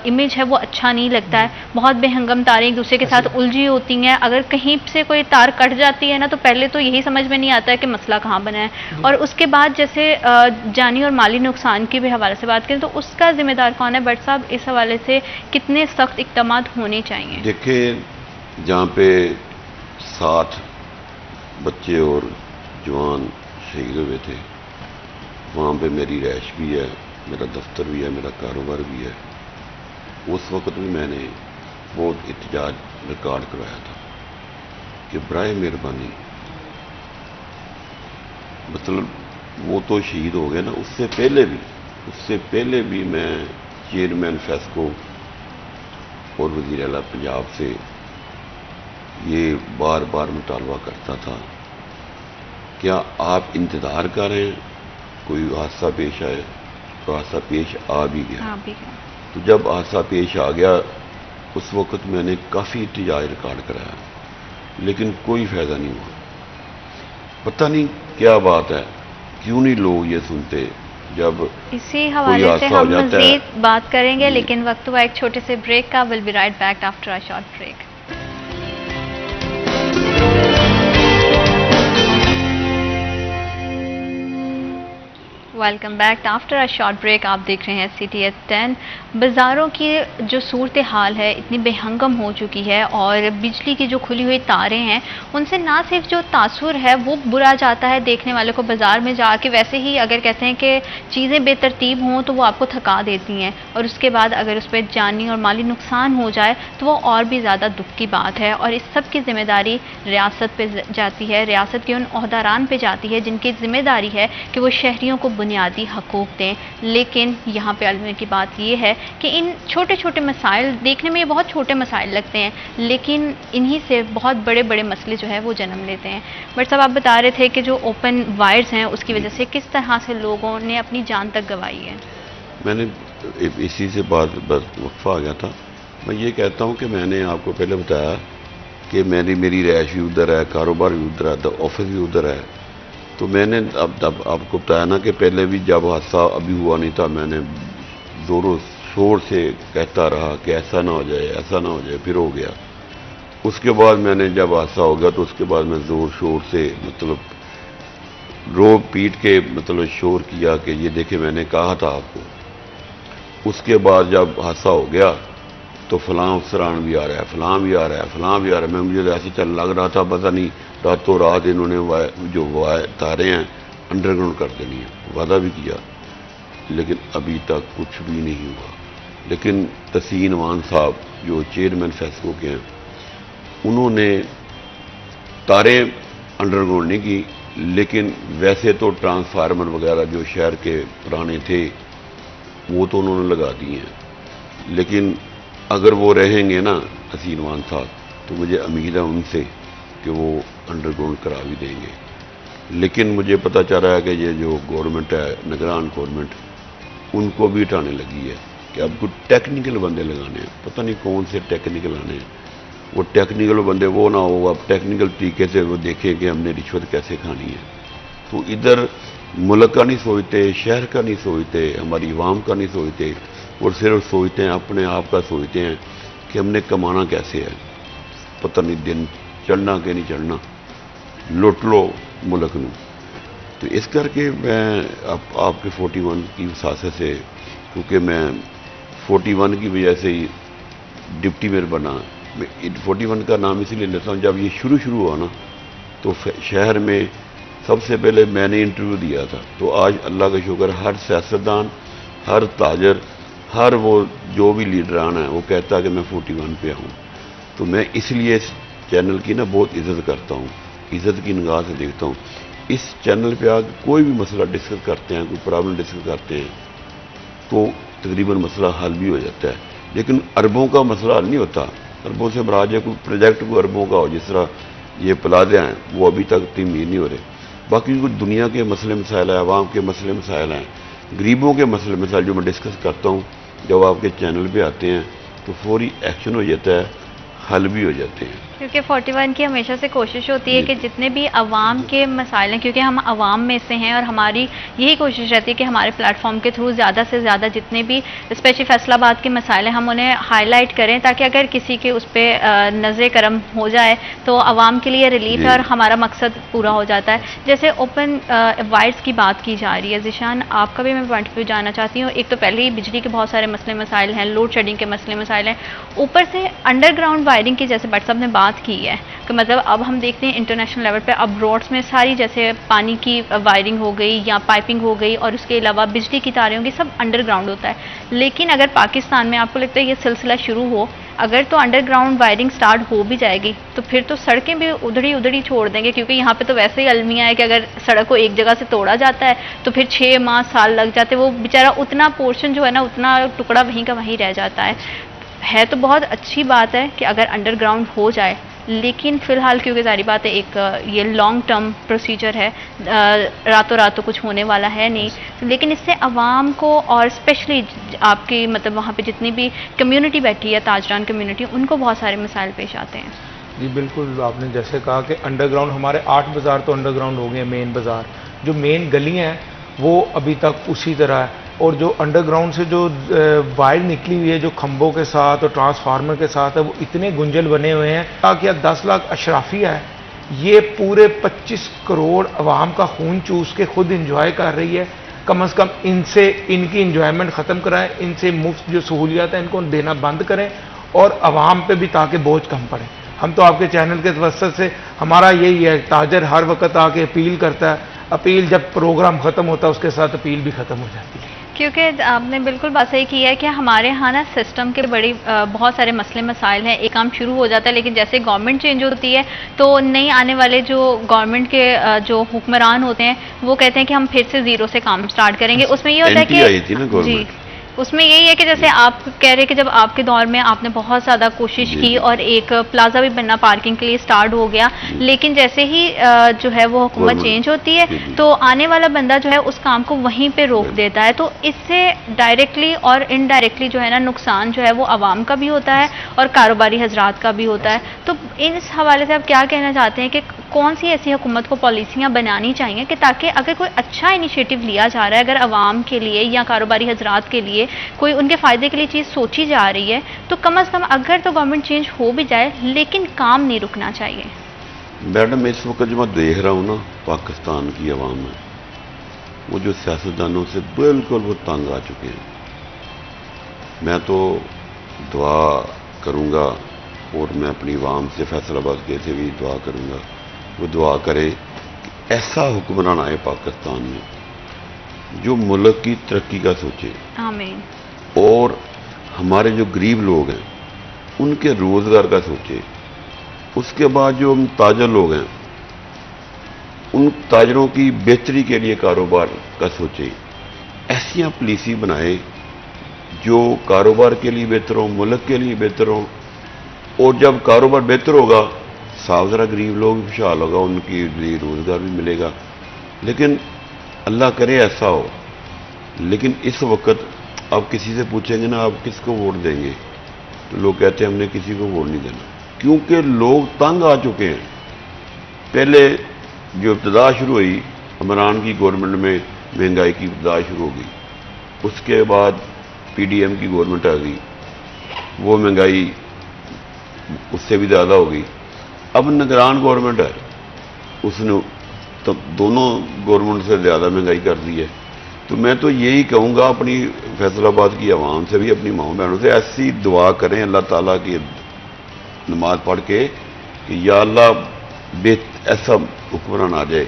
इमेज है वो अच्छा नहीं लगता है, बहुत बेहंगम तारें एक दूसरे के साथ उलझी होती हैं। अगर कहीं से कोई तार कट जाती है ना, तो पहले तो यही समझ में नहीं आता है कि मसला कहाँ बना है। और उसके बाद जैसे जानी और माली नुकसान के भी हवाले से बात करें तो उसका जिम्मेदार कौन है? भट्ट साहब, इस हवाले से कितने सख्त इक़दाम होने चाहिए? देखिए, जहाँ पे 60 बच्चे और जवान शहीद हुए थे, वहाँ पे मेरी रैश भी है, मेरा दफ्तर भी है, मेरा कारोबार भी है। उस वक्त भी मैंने बहुत एहतजाज रिकॉर्ड करवाया था कि बराए मेहरबानी, मतलब वो तो शहीद हो गए ना, उससे पहले भी मैं चेयरमैन फेस्को और वज़ीर आला पंजाब से ये बार बार मुतालबा करता था, क्या आप इंतज़ार कर रहे हैं कोई हादसा पेश आए? तो हादसा पेश आ भी गया। तो जब हादसा पेश आ गया, उस वक्त मैंने काफ़ी एहतजाज रिकॉर्ड कराया, लेकिन कोई फ़ायदा नहीं हुआ। पता नहीं क्या बात है, क्यों नहीं लोग ये सुनते। जब इसी हवाले से हम मज़ीद बात करेंगे, लेकिन वक्त हुआ एक छोटे से ब्रेक का। Will be right back after a short break. Welcome back after a short break. आप देख रहे हैं CTH 10। बाज़ारों की जो सूरत हाल है इतनी बेहंगम हो चुकी है और बिजली की जो खुली हुई तारें हैं उनसे ना सिर्फ जो तासुर है वो बुरा जाता है देखने वाले को बाज़ार में जाके, वैसे ही अगर कहते हैं कि चीज़ें बेतरतीब हों तो वो आपको थका देती हैं, और उसके बाद अगर उस पर जानी और माली नुकसान हो जाए तो वो और भी ज़्यादा दुख की बात है। और इस सब की ज़िम्मेदारी रियासत पे जाती है, रियासत के उन ओहदारान पे जाती है जिनकी ज़िम्मेदारी है कि वो शहरियों को बुनियादी हकूक़ दें। लेकिन यहाँ पे अलविदा की बात ये है कि इन छोटे छोटे मसाइल, देखने में ये बहुत छोटे मसाइल लगते हैं, लेकिन इन्हीं से बहुत बड़े बड़े मसले जो है वो जन्म लेते हैं। बट साहब, आप बता रहे थे कि जो ओपन वायर्स हैं उसकी वजह से किस तरह से लोगों ने अपनी जान तक गंवाई है। मैंने इसी से बात वक्फा आ गया था। मैं ये कहता हूँ कि मैंने आपको पहले बताया कि मेरी रैश भी उधर है, कारोबार भी उधर है, ऑफिस भी उधर है। तो मैंने अब आपको बताया ना कि पहले भी जब हादसा अभी हुआ नहीं था, मैंने ज़ोरों शोर से कहता रहा कि ऐसा ना हो जाए, ऐसा ना हो जाए, फिर हो गया। उसके बाद मैंने जब हादसा हो गया तो उसके बाद मैं ज़ोर शोर से मतलब रो पीट के मतलब शोर किया कि ये देखे मैंने कहा था आपको। उसके बाद जब हादसा हो गया तो फलां अफसरान भी आ रहा है, फलां भी आ रहा है, फलां भी आ रहा है। मैं मुझे ऐसे चल लग रहा था पता नहीं रातों रात इन्होंने जो तारें हैं अंडरग्राउंड कर देनी है। वादा भी किया, लेकिन अभी तक कुछ भी नहीं हुआ। लेकिन तहसीन अमान साहब जो चेयरमैन फेस्को के हैं, उन्होंने तारें अंडरग्राउंड नहीं की, लेकिन वैसे तो ट्रांसफार्मर वगैरह जो शहर के पुराने थे वो तो उन्होंने लगा दिए हैं। लेकिन अगर वो रहेंगे ना तहसीन अमान साहब, तो मुझे उम्मीद है उनसे कि वो अंडरग्राउंड करा भी देंगे। लेकिन मुझे पता चल रहा है कि ये जो गवर्नमेंट है, निगरान गवर्नमेंट, उनको भी उठाने लगी है कि अब कुछ टेक्निकल बंदे लगाने हैं। पता नहीं कौन से टेक्निकल आने हैं। वो टेक्निकल बंदे वो ना हो, अब टेक्निकल तरीके से वो देखें कि हमने रिश्वत कैसे खानी है। तो इधर मुल्क का नहीं सोचते, शहर का नहीं सोचते, हमारी आवाम का नहीं सोचते, और सिर्फ सोचते हैं अपने आप का, सोचते हैं कि हमने कमाना कैसे है। पता नहीं दिन चढ़ना कि नहीं चढ़ना, लुट लो मुल्क नूं। तो इस करके मैं आपके 41 की वसासत से, क्योंकि मैं 41 की वजह से ही डिप्टी मेयर बना। 41 का नाम इसलिए लेता हूँ, जब ये शुरू हुआ ना तो शहर में सबसे पहले मैंने इंटरव्यू दिया था। तो आज अल्लाह का शुक्र, हर सियासतदान, हर ताजर, हर वो जो भी लीडरान है वो कहता है कि मैं 41 पे आऊँ। तो मैं इसलिए इस चैनल की ना बहुत इज़्ज़त करता हूँ, इज़्ज़त की निगाह से देखता हूँ। इस चैनल पे आकर कोई भी मसला डिस्कस करते हैं, कोई प्रॉब्लम डिस्कस करते हैं तो तकरीबन मसला हल भी हो जाता है। लेकिन अरबों का मसला हल नहीं होता। अरबों से मराज है कोई प्रोजेक्ट को अरबों का हो, जिस तरह ये प्लाज़े हैं वो अभी तक तमीर नहीं हो रहे। बाकी कुछ दुनिया के मसले मसाइल हैं, आवाम के मसले मसाइल हैं, गरीबों के मसले मसाइल जो मैं डिस्कस करता हूँ, जब आपके चैनल पे आते हैं तो फौरी एक्शन हो जाता है, हल भी हो जाते हैं। क्योंकि 41 की हमेशा से कोशिश होती है कि जितने भी अवाम के मसाइल हैं, क्योंकि हम अवाम में से हैं और हमारी यही कोशिश रहती है कि हमारे प्लेटफॉर्म के थ्रू ज़्यादा से ज़्यादा जितने भी स्पेशली फैसलाबाद के मसाइल हैं हम उन्हें हाईलाइट करें, ताकि अगर किसी के उस पर नज़र करम हो जाए तो अवाम के लिए रिलीफ है और हमारा मकसद पूरा हो जाता है। जैसे ओपन वायर्स की बात की जा रही है, ज़ीशान आपका भी मैं पॉइंट ऑफ व्यू जानना चाहती हूँ। एक तो पहले ही बिजली के बहुत सारे मसले मसाइल हैं, लोड शेडिंग के मसले मसाइल हैं, ऊपर से अंडरग्राउंड वायरिंग की जैसे भट्ट साहब ने बात की है कि मतलब अब हम देखते हैं इंटरनेशनल लेवल पे अब रोड्स में सारी जैसे पानी की वायरिंग हो गई या पाइपिंग हो गई और उसके अलावा बिजली की तारें होंगी, सब अंडरग्राउंड होता है। लेकिन अगर पाकिस्तान में आपको लगता है ये सिलसिला शुरू हो, अगर तो अंडरग्राउंड वायरिंग स्टार्ट हो भी जाएगी तो फिर तो सड़कें भी उधड़ी छोड़ देंगे, क्योंकि यहाँ पे तो वैसे ही अलमिया है कि अगर सड़क को एक जगह से तोड़ा जाता है तो फिर 6 माह साल लग जाते हैं, वो बेचारा उतना पोर्शन जो है ना, उतना टुकड़ा वहीं का वहीं रह जाता है। तो बहुत अच्छी बात है कि अगर अंडरग्राउंड हो जाए, लेकिन फ़िलहाल क्योंकि जारी बात है एक ये लॉन्ग टर्म प्रोसीजर है, रातों रात तो कुछ होने वाला है नहीं, लेकिन इससे आवाम को और स्पेशली आपकी मतलब वहाँ पे जितनी भी कम्युनिटी बैठी है, ताजरान कम्युनिटी, उनको बहुत सारे मसाइल पेश आते हैं। जी बिल्कुल, आपने जैसे कहा कि अंडरग्राउंड हमारे 8 बाज़ार तो अंडरग्राउंड हो गए। मेन बाज़ार जो मेन गलियाँ हैं वो अभी तक उसी तरह है, और जो अंडरग्राउंड से जो वायर निकली हुई है जो खंभों के साथ और ट्रांसफार्मर के साथ है, वो इतने गुंजल बने हुए हैं ताकि 10 लाख अशराफिया है, ये पूरे 25 करोड़ अवाम का खून चूस के खुद इंजॉय कर रही है। कम से कम इनसे इनकी इंजॉयमेंट ख़त्म कराएं, इनसे मुफ्त जो सहूलियात हैं इनको देना बंद करें और अवाम पे भी ताकि बोझ कम पड़े। हम तो आपके चैनल के वसत से हमारा यही है, ताजर हर वक्त आके अपील करता है, अपील जब प्रोग्राम ख़त्म होता है उसके साथ अपील भी ख़त्म हो जाती है। क्योंकि आपने बिल्कुल बात सही की है कि हमारे यहाँ ना सिस्टम के बड़ी बहुत सारे मसले मसाइल हैं। एक काम शुरू हो जाता है, लेकिन जैसे गवर्नमेंट चेंज होती है तो नई आने वाले जो गवर्नमेंट के जो हुक्मरान होते हैं वो कहते हैं कि हम फिर से ज़ीरो से काम स्टार्ट करेंगे। उसमें ये होता है कि जी, उसमें यही है कि जैसे आप कह रहे हैं कि जब आपके दौर में आपने बहुत ज़्यादा कोशिश की और एक प्लाजा भी बनना पार्किंग के लिए स्टार्ट हो गया, लेकिन जैसे ही जो है वो हुकूमत चेंज होती है तो आने वाला बंदा जो है उस काम को वहीं पे रोक देता है। तो इससे डायरेक्टली और इनडायरेक्टली जो है ना नुकसान जो है वो आवाम का भी होता है और कारोबारी हजरात का भी होता है। तो इस हवाले से आप क्या कहना चाहते हैं कि कौन सी ऐसी हुकूमत को पॉलिसियाँ बनानी चाहिए कि ताकि अगर कोई अच्छा इनिशिएटिव लिया जा रहा है, अगर आवाम के लिए या कारोबारी हजरात के लिए कोई उनके फ़ायदे के लिए चीज़ सोची जा रही है, तो कम से कम अगर तो गवर्नमेंट चेंज हो भी जाए लेकिन काम नहीं रुकना चाहिए। मैडम इस वक्त जो मैं देख रहा हूँ ना पाकिस्तान की आवाम में, वो जो सियासतदानों से बिल्कुल वो तंग आ चुके हैं। मैं तो दुआ करूँगा और मैं अपनी आवाम से फैसलाबाद के से भी दुआ करूँगा, वो दुआ करे कि ऐसा हुक्मरान आए पाकिस्तान में जो मुल्क की तरक्की का सोचे, आमीन, और हमारे जो गरीब लोग हैं उनके रोज़गार का सोचे। उसके बाद जो हम ताजर लोग हैं उन ताजरों की बेहतरी के लिए कारोबार का सोचे। ऐसी पॉलिसी बनाए जो कारोबार के लिए बेहतर हो, मुल्क के लिए बेहतर हो, और जब कारोबार बेहतर होगा साफ ज़रा गरीब लोग भी खुशहाल होगा, उनके लिए रोज़गार भी मिलेगा। लेकिन अल्लाह करे ऐसा हो। लेकिन इस वक्त आप किसी से पूछेंगे ना आप किसको वोट देंगे, तो लोग कहते हैं हमने किसी को वोट नहीं देना, क्योंकि लोग तंग आ चुके हैं। पहले जो इब्तिदा शुरू हुई इमरान की गवर्नमेंट में, महंगाई की इब्तिदा शुरू हो गई, उसके बाद PDM की गवर्नमेंट आ गई, वो महंगाई उससे भी ज़्यादा हो गई। अब निगरान गवर्नमेंट है, उसने तो दोनों गवर्नमेंट से ज़्यादा महंगाई कर दी है। तो मैं तो यही कहूँगा अपनी फैसलाबाद की आवाम से भी, अपनी माओ बहनों से, ऐसी दुआ करें अल्लाह ताला की नमाज पढ़ के कि या अल्लाह ऐसा हुक्मरान आ जाए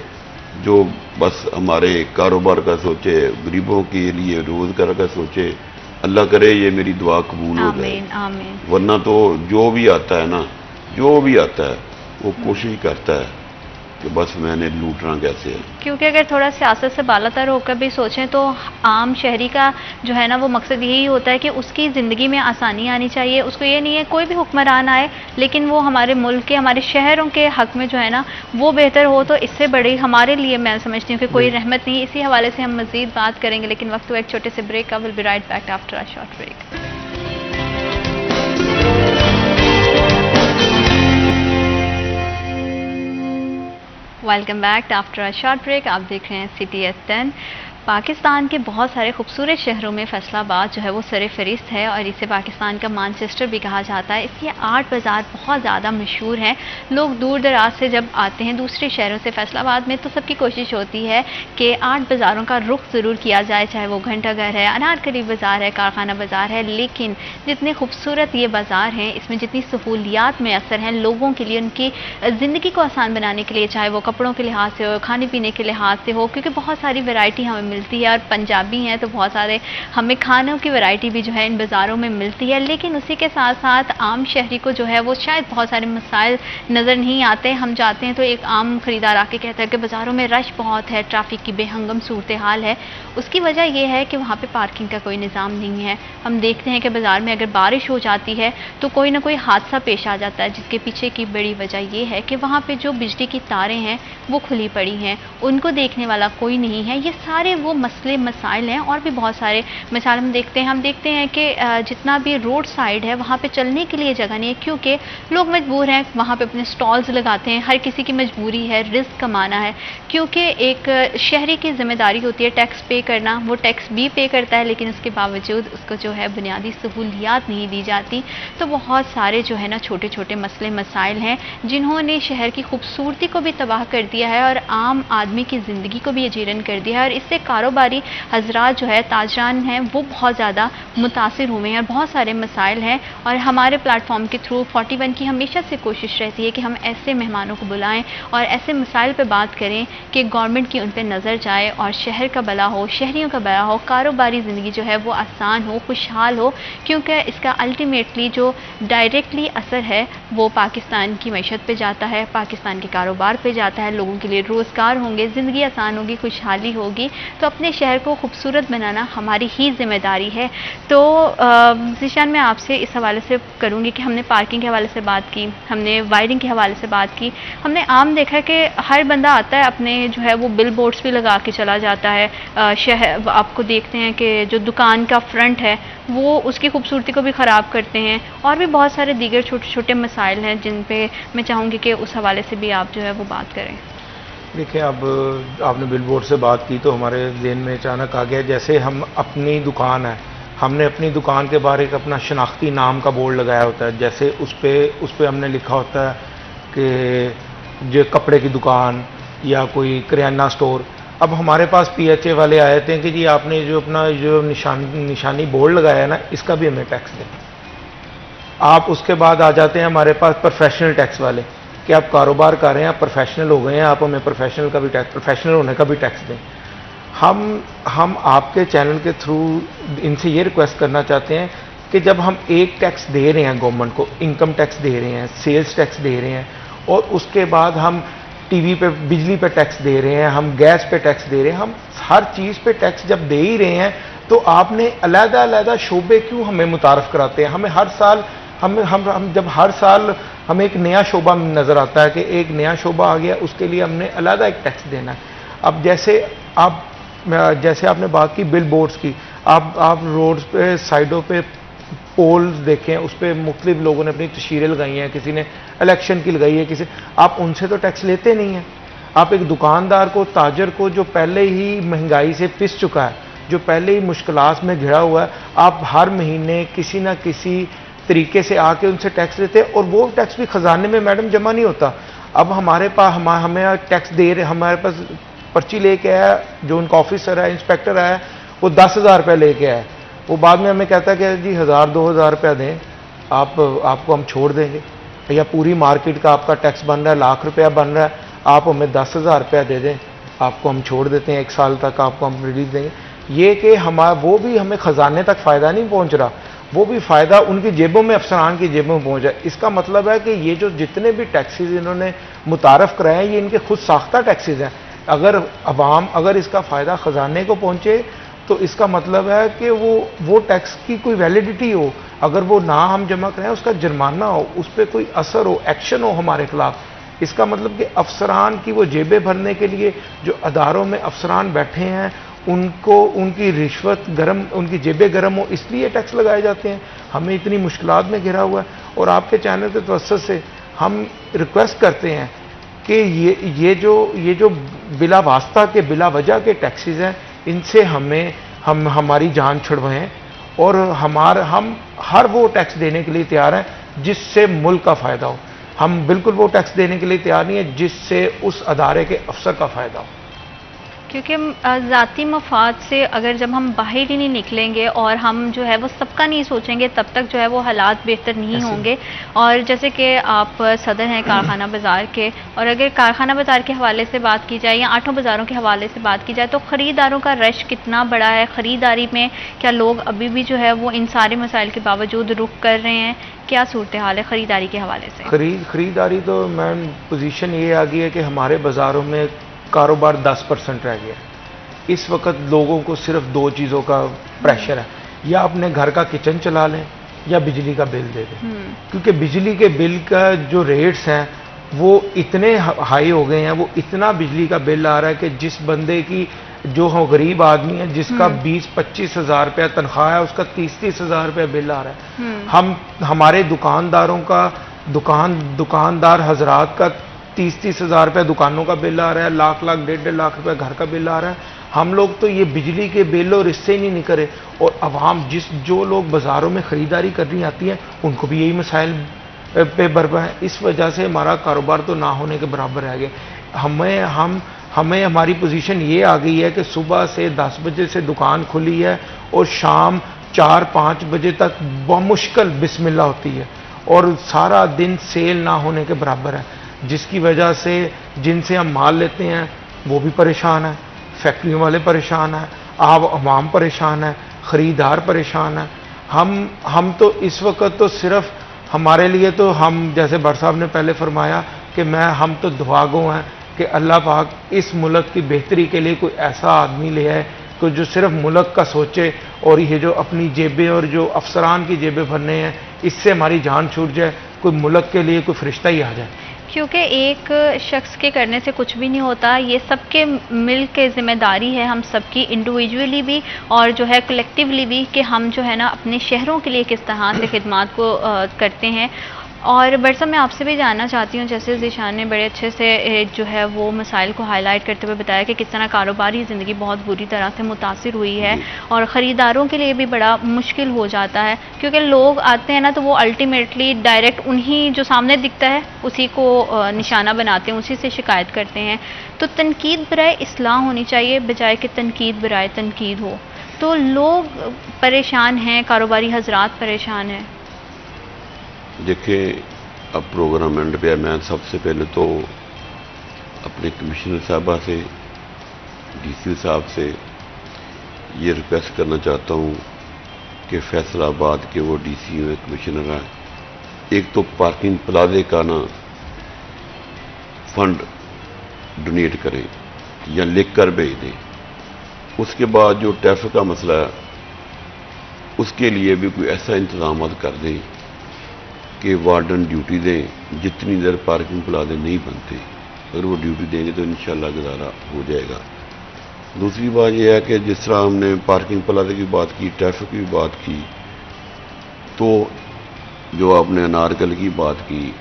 जो बस हमारे कारोबार का सोचे, गरीबों के लिए रोजगार का सोचे। अल्लाह करे ये मेरी दुआ कबूल हो जाए। आमीन। वरना तो जो भी आता है ना, जो भी आता है वो कोशिश करता है कि बस मैंने लूटना कैसे है। क्योंकि अगर थोड़ा सियासत से बालातर होकर भी सोचें तो आम शहरी का जो है ना वो मकसद यही होता है कि उसकी ज़िंदगी में आसानी आनी चाहिए। उसको ये नहीं है कोई भी हुक्मरान आए, लेकिन वो हमारे मुल्क के, हमारे शहरों के हक में जो है ना वो बेहतर हो। तो इससे बड़ी हमारे लिए मैं समझती हूँ कि कोई रहमत नहीं। इसी हवाले से हम मज़ीद बात करेंगे, लेकिन वक्त हुआ एक छोटे से ब्रेक का। Will be right back after a short break. Welcome back after a short break. आप देख रहे हैं सिटी एट 10। पाकिस्तान के बहुत सारे खूबसूरत शहरों में फैसलाबाद जो है वो सरे फहरिस्त है और इसे पाकिस्तान का मानचेस्टर भी कहा जाता है। इसके आर्ट बाज़ार बहुत ज़्यादा मशहूर हैं। लोग दूर दराज से जब आते हैं दूसरे शहरों से फैसलाबाद में, तो सबकी कोशिश होती है कि आर्ट बाज़ारों का रुख ज़रूर किया जाए, चाहे वो घंटा घर है, अनारकली बाज़ार है, कारखाना बाज़ार है। लेकिन जितने खूबसूरत ये बाज़ार हैं, इसमें जितनी सहूलियात मैसर हैं लोगों के लिए, उनकी ज़िंदगी को आसान बनाने के लिए, चाहे वो कपड़ों के लिहाज से हो, खाने पीने के लिहाज से हो, क्योंकि बहुत सारी वैरायटी हमें मिलती है। और पंजाबी हैं तो बहुत सारे हमें खानों की वैरायटी भी जो है इन बाज़ारों में मिलती है। लेकिन उसी के साथ साथ आम शहरी को जो है वो शायद बहुत सारे मसाइल नज़र नहीं आते। हम जाते हैं तो एक आम ख़रीदार आके कहता है कि बाज़ारों में रश बहुत है, ट्रैफिक की बेहंगम सूरत हाल है। उसकी वजह यह है कि वहाँ पर पार्किंग का कोई निज़ाम नहीं है। हम देखते हैं कि बाज़ार में अगर बारिश हो जाती है तो कोई ना कोई हादसा पेश आ जाता है, जिसके पीछे की बड़ी वजह यह है कि वहाँ पर जो बिजली की तारें हैं वो खुली पड़ी हैं, उनको देखने वाला कोई नहीं है। ये सारे वो मसले मसाइल हैं और भी बहुत सारे मिसाल हम देखते हैं कि जितना भी रोड साइड है वहाँ पे चलने के लिए जगह नहीं है, क्योंकि लोग मजबूर हैं वहाँ पे अपने स्टॉल्स लगाते हैं। हर किसी की मजबूरी है, रिस्क कमाना है, क्योंकि एक शहरी की जिम्मेदारी होती है टैक्स पे करना। वो टैक्स भी पे करता है, लेकिन उसके बावजूद उसको जो है बुनियादी सहूलियात नहीं दी जाती। तो बहुत सारे जो है ना छोटे छोटे मसले मसाइल हैं जिन्होंने शहर की खूबसूरती को भी तबाह कर दिया है और आम आदमी की ज़िंदगी को भी अजीरन कर दिया है। और इससे कारोबारी हजरात जो है, ताजरान हैं, वो बहुत ज़्यादा मुतासिर हुए हैं। बहुत सारे मसाइल हैं और हमारे प्लेटफॉर्म के थ्रू 41 की हमेशा से कोशिश रहती है कि हम ऐसे मेहमानों को बुलाएं और ऐसे मसाइल पे बात करें कि गवर्नमेंट की उन पर नज़र जाए और शहर का भला हो, शहरियों का भला हो, कारोबारी ज़िंदगी जो है वो आसान हो, खुशहाल हो। क्योंकि इसका अल्टीमेटली जो डायरेक्टली असर है वो पाकिस्तान की मैशत पे जाता है, पाकिस्तान के कारोबार पे जाता है। लोगों के लिए रोज़गार होंगे, ज़िंदगी आसान होगी, खुशहाली होगी। तो अपने शहर को खूबसूरत बनाना हमारी ही जिम्मेदारी है। तो ज़ीशान, मैं आपसे इस हवाले से करूँगी कि हमने पार्किंग के हवाले से बात की, हमने वायरिंग के हवाले से बात की। हमने आम देखा है कि हर बंदा आता है अपने जो है वो बिल बोर्ड्स भी लगा के चला जाता है। शहर आपको देखते हैं कि जो दुकान का फ्रंट है वो उसकी खूबसूरती को भी ख़राब करते हैं। और भी बहुत सारे दीगर छोटे छोटे मसाइल हैं जिन पे मैं चाहूँगी कि उस हवाले से भी आप जो है वो बात करें। देखिए, अब आपने बिलबोर्ड से बात की तो हमारे ज़हन में अचानक आ गया, जैसे हम अपनी दुकान है, हमने अपनी दुकान के बाहर एक अपना शनाख्ती नाम का बोर्ड लगाया होता है। जैसे उस पे हमने लिखा होता है कि जो कपड़े की दुकान या कोई किराना स्टोर। अब हमारे पास PHA वाले आए थे कि जी आपने जो अपना जो निशानी बोर्ड लगाया है ना, इसका भी हमें टैक्स दें। आप उसके बाद आ जाते हैं हमारे पास प्रोफेशनल टैक्स वाले कि आप कारोबार कर रहे हैं, आप प्रोफेशनल हो गए हैं, आप हमें प्रोफेशनल का भी टैक्स, प्रोफेशनल होने का भी टैक्स दें। हम आपके चैनल के थ्रू इनसे ये रिक्वेस्ट करना चाहते हैं कि जब हम एक टैक्स दे रहे हैं गवर्नमेंट को, इनकम टैक्स दे रहे हैं, सेल्स टैक्स दे रहे हैं, और उसके बाद हम टीवी पे, बिजली पे टैक्स दे रहे हैं, हम गैस पे टैक्स दे रहे हैं, हम हर चीज़ पे टैक्स जब दे ही रहे हैं, तो आपने अलग-अलग शोबे क्यों हमें मुतारफ़ कराते हैं? हमें हर साल हम जब हर साल हमें एक नया शोबा नज़र आता है कि एक नया शोबा आ गया, उसके लिए हमने अलग एक टैक्स देना है। अब जैसे आपने बात की बिल बोर्ड्स की, आप रोड्स पे, साइडों पे पोल्स देखें, उस पर मुख्तलिफ लोगों ने अपनी तशहीरें लगाई हैं, किसी ने इलेक्शन की लगाई है, आप उनसे तो टैक्स लेते नहीं हैं। आप एक दुकानदार को, ताजर को, जो पहले ही महंगाई से पिस चुका है, जो पहले ही मुश्किलात में घिरा हुआ है, आप हर महीने किसी ना किसी तरीके से आके उनसे टैक्स लेते हैं, और वो टैक्स भी खजाने में मैडम जमा नहीं होता। अब हमारे पास हमें टैक्स दे रहे, हमारे पास पर्ची लेके आया, जो उनका ऑफिसर है, इंस्पेक्टर है, वो 10,000 रुपये लेके आया। वो बाद में हमें कहता है कि जी 1,000-2,000 रुपया दें, आपको हम छोड़ देंगे, या पूरी मार्केट का आपका टैक्स बन रहा है, लाख रुपया बन रहा है, आप हमें 10,000 रुपया दे दें, आपको हम छोड़ देते हैं, 1 साल तक आपको हम रिलीज देंगे। ये कि वो भी हमें खजाने तक फ़ायदा नहीं पहुंच रहा, वो भी फ़ायदा उनकी जेबों में, अफसरान की जेबों में पहुंच जाए। इसका मतलब है कि ये जो जितने भी टैक्सेस इन्होंने मुतारफ़ कराए हैं, ये इनके खुद साख्ता टैक्सेस हैं। अगर इसका फ़ायदा ख़जाने को पहुंचे तो इसका मतलब है कि वो टैक्स की कोई वैलिडिटी हो, अगर वो ना हम जमा कराएं, उसका जुर्माना हो, उस पर कोई असर हो, एक्शन हो हमारे खिलाफ। इसका मतलब कि अफसरान की वो जेबें भरने के लिए जो अदारों में अफसरान बैठे हैं, उनको उनकी रिश्वत गर्म, उनकी जेबें गर्म हो, इसलिए टैक्स लगाए जाते हैं। हमें इतनी मुश्किलात में घिरा हुआ है, और आपके चैनल के तवज्जुह से हम रिक्वेस्ट करते हैं कि ये जो बिला वास्ता के, बिला वजह के टैक्सेस हैं, इनसे हम हमारी जान छुड़वाएं, और हम हर वो टैक्स देने के लिए तैयार हैं जिससे मुल्क का फ़ायदा हो। हम बिल्कुल वो टैक्स देने के लिए तैयार नहीं है जिससे उस अदारे के अफसर का फ़ायदा हो। क्योंकि ज़ाती मफाद से अगर जब हम बाहर ही नहीं निकलेंगे और हम जो है वो सबका नहीं सोचेंगे, तब तक जो है वो हालात बेहतर नहीं होंगे। और जैसे कि आप सदर हैं कारखाना बाज़ार के, और अगर कारखाना बाज़ार के हवाले से बात की जाए या आठों बाज़ारों के हवाले से बात की जाए, तो ख़रीदारों का रश कितना बड़ा है। ख़रीदारी में क्या लोग अभी भी जो है वो इन सारे मसाइल के बावजूद रुख कर रहे हैं? क्या सूरत हाल है ख़रीदारी के हवाले से? ख़रीदारी तो मैम पोजीशन ये आ गई है कि हमारे बाज़ारों में कारोबार 10% रह गया। इस वक्त लोगों को सिर्फ 2 चीज़ों का प्रेशर है, या अपने घर का किचन चला लें या बिजली का बिल दे दें। क्योंकि बिजली के बिल का जो रेट्स हैं वो इतने हाई हो गए हैं, वो इतना बिजली का बिल आ रहा है कि जिस बंदे की, जो हो गरीब आदमी है, जिसका 20-25 हज़ार रुपया तनख्वाह है, उसका 30-30 हज़ार रुपया बिल आ रहा है। हमारे दुकानदारों का, दुकानदार हजरात का 30-30 हज़ार रुपये दुकानों का बिल आ रहा है, लाख 1.5 लाख रुपए घर का बिल आ रहा है। हम लोग तो ये बिजली के बिल और इससे नहीं निकले, और अवाम जो लोग बाज़ारों में ख़रीदारी करनी आती है, उनको भी यही मसाइल पे बरपा है। इस वजह से हमारा कारोबार तो ना होने के बराबर रह गया। हमें हमारी पोजीशन ये आ गई है कि सुबह से 10 बजे से दुकान खुली है और शाम 4-5 बजे तक बमुश्किल बिस्मिल्लाह होती है, और सारा दिन सेल ना होने के बराबर है, जिसकी वजह से जिनसे हम माल लेते हैं वो भी परेशान है, फैक्ट्रियों वाले परेशान हैं, आवाम परेशान है, ख़रीदार परेशान है। हम तो इस वक्त तो सिर्फ हमारे लिए तो, हम जैसे भट्ट साहब ने पहले फरमाया कि हम तो दुआगो हैं कि अल्लाह पाक इस मुल्क की बेहतरी के लिए कोई ऐसा आदमी ले आए कि जो सिर्फ मुल्क का सोचे, और ये जो अपनी जेबें और जो अफसरान की जेबें भरने हैं, इससे हमारी जान छूट जाए, कोई मुल्क के लिए कोई फरिश्ता ही आ जाए। क्योंकि एक शख्स के करने से कुछ भी नहीं होता, ये सबके मिल के ज़िम्मेदारी है, हम सबकी, इंडिविजुअली भी और जो है कलेक्टिवली भी, कि हम जो है ना अपने शहरों के लिए किस तरह से खिदमात को करते हैं। और भट्ट साहब, मैं आपसे भी जानना चाहती हूँ, जैसे ज़ीशान ने बड़े अच्छे से जो है वो मसाइल को हाईलाइट करते हुए बताया कि किस तरह कारोबारी ज़िंदगी बहुत बुरी तरह से मुतासिर हुई है, और ख़रीदारों के लिए भी बड़ा मुश्किल हो जाता है, क्योंकि लोग आते हैं ना तो वो अल्टीमेटली डायरेक्ट उन्हीं जो सामने दिखता है उसी को निशाना बनाते हैं, उसी से शिकायत करते हैं। तो तनकीद बराए इस्लाह होनी चाहिए, बजाय कि तनकीद बराए तनकीद हो। तो लोग परेशान हैं, कारोबारी हजरात परेशान हैं। देखिए, अब प्रोग्राम एंड पे, मैं सबसे पहले तो अपने कमिश्नर साहबा से, डीसी साहब से ये रिक्वेस्ट करना चाहता हूँ कि फैसलाबाद के वो डीसी में कमिश्नर हैं, एक तो पार्किंग प्लाजे का ना फंड डोनेट करें या लिख कर भेज दें। उसके बाद जो ट्रैफिक का मसला है उसके लिए भी कोई ऐसा इंतजाम कर दें कि वार्डन ड्यूटी दें, जितनी देर पार्किंग प्लाजे नहीं बनते, अगर वो ड्यूटी देंगे तो इंशाल्लाह गुजारा हो जाएगा। दूसरी बात यह है कि जिस तरह हमने पार्किंग प्लाजे की बात की, ट्रैफिक की बात की, तो जो आपने अनारकल की बात की,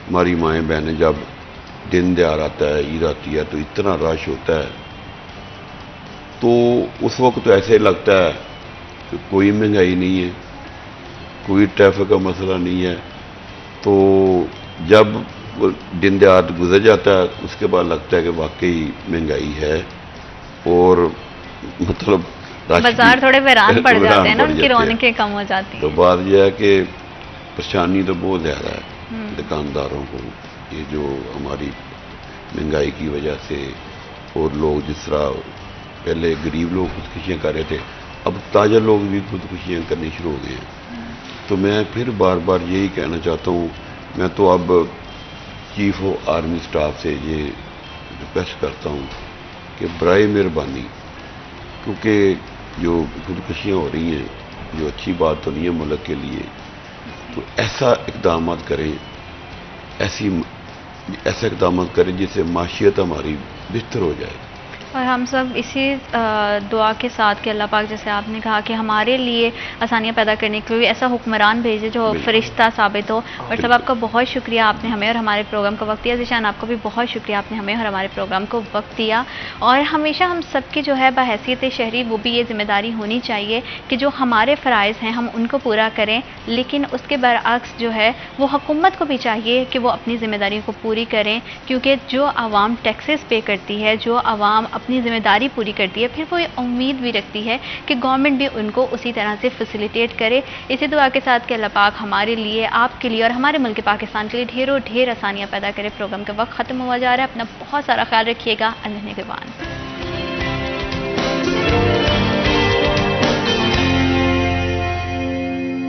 हमारी माएँ बहनें जब दिन दहाड़ आता है, ईद आती है, तो इतना रश होता है, तो उस वक्त तो ऐसे लगता है कि कोई महंगाई नहीं है, कोई ट्रैफिक का मसला नहीं है। तो जब वो दिन दहाड़ गुजर जाता है, उसके बाद लगता है कि वाकई महंगाई है और मतलब बाजार थोड़े वीरान पड़ जाते हैं ना, उनकी रौनकें कम हो जाती हैं। तो बात यह है कि परेशानी तो बहुत ज़्यादा है दुकानदारों को, ये जो हमारी महंगाई की वजह से, और लोग जिस तरह पहले गरीब लोग खुदकुशियाँ कर रहे थे, अब ताजा लोग भी खुदकुशियाँ करनी शुरू हो गए हैं। तो मैं फिर बार बार यही कहना चाहता हूँ, मैं तो अब चीफ ऑफ आर्मी स्टाफ से ये रिक्वेस्ट करता हूँ कि बराए मेहरबानी, क्योंकि जो खुदकुशियाँ हो रही हैं, जो अच्छी बात तो नहीं है मुल्क के लिए, तो ऐसा इक़दाम करें, ऐसे इक़दाम करें जिससे माशियत हमारी बेहतर हो जाए। और हम सब इसी दुआ के साथ कि अल्लाह पाक, जैसे आपने कहा कि हमारे लिए आसानियाँ पैदा करने के लिए ऐसा हुक्मरान भेजे जो फरिश्ता साबित हो। और सब आपका बहुत शुक्रिया, आपने हमें और हमारे प्रोग्राम को वक्त दिया। ज़ीशान आपको भी बहुत शुक्रिया, आपने हमें और हमारे प्रोग्राम को वक्त दिया। और हमेशा हम सब की जो है बहैसियत शहरी वो भी ये जिम्मेदारी होनी चाहिए कि जो हमारे फ़राइज़ हैं हम उनको पूरा करें, लेकिन उसके बरअक्स जो है वो हुकूमत को भी चाहिए कि वो अपनी ज़िम्मेदारियों को पूरी करें, क्योंकि जो आवाम टैक्सेस पे करती है, जो आवाम अपनी ज़िम्मेदारी पूरी करती है, फिर वो ये उम्मीद भी रखती है कि गवर्नमेंट भी उनको उसी तरह से फैसिलिटेट करे। इसी दुआ के साथ कि अल्लाह पाक हमारे लिए, आपके लिए और हमारे मुल्क पाकिस्तान के लिए ढेरों ढेर आसानियाँ पैदा करे। प्रोग्राम का वक्त ख़त्म हुआ जा रहा है। अपना बहुत सारा ख्याल रखिएगा। अल्लाह निगहबान।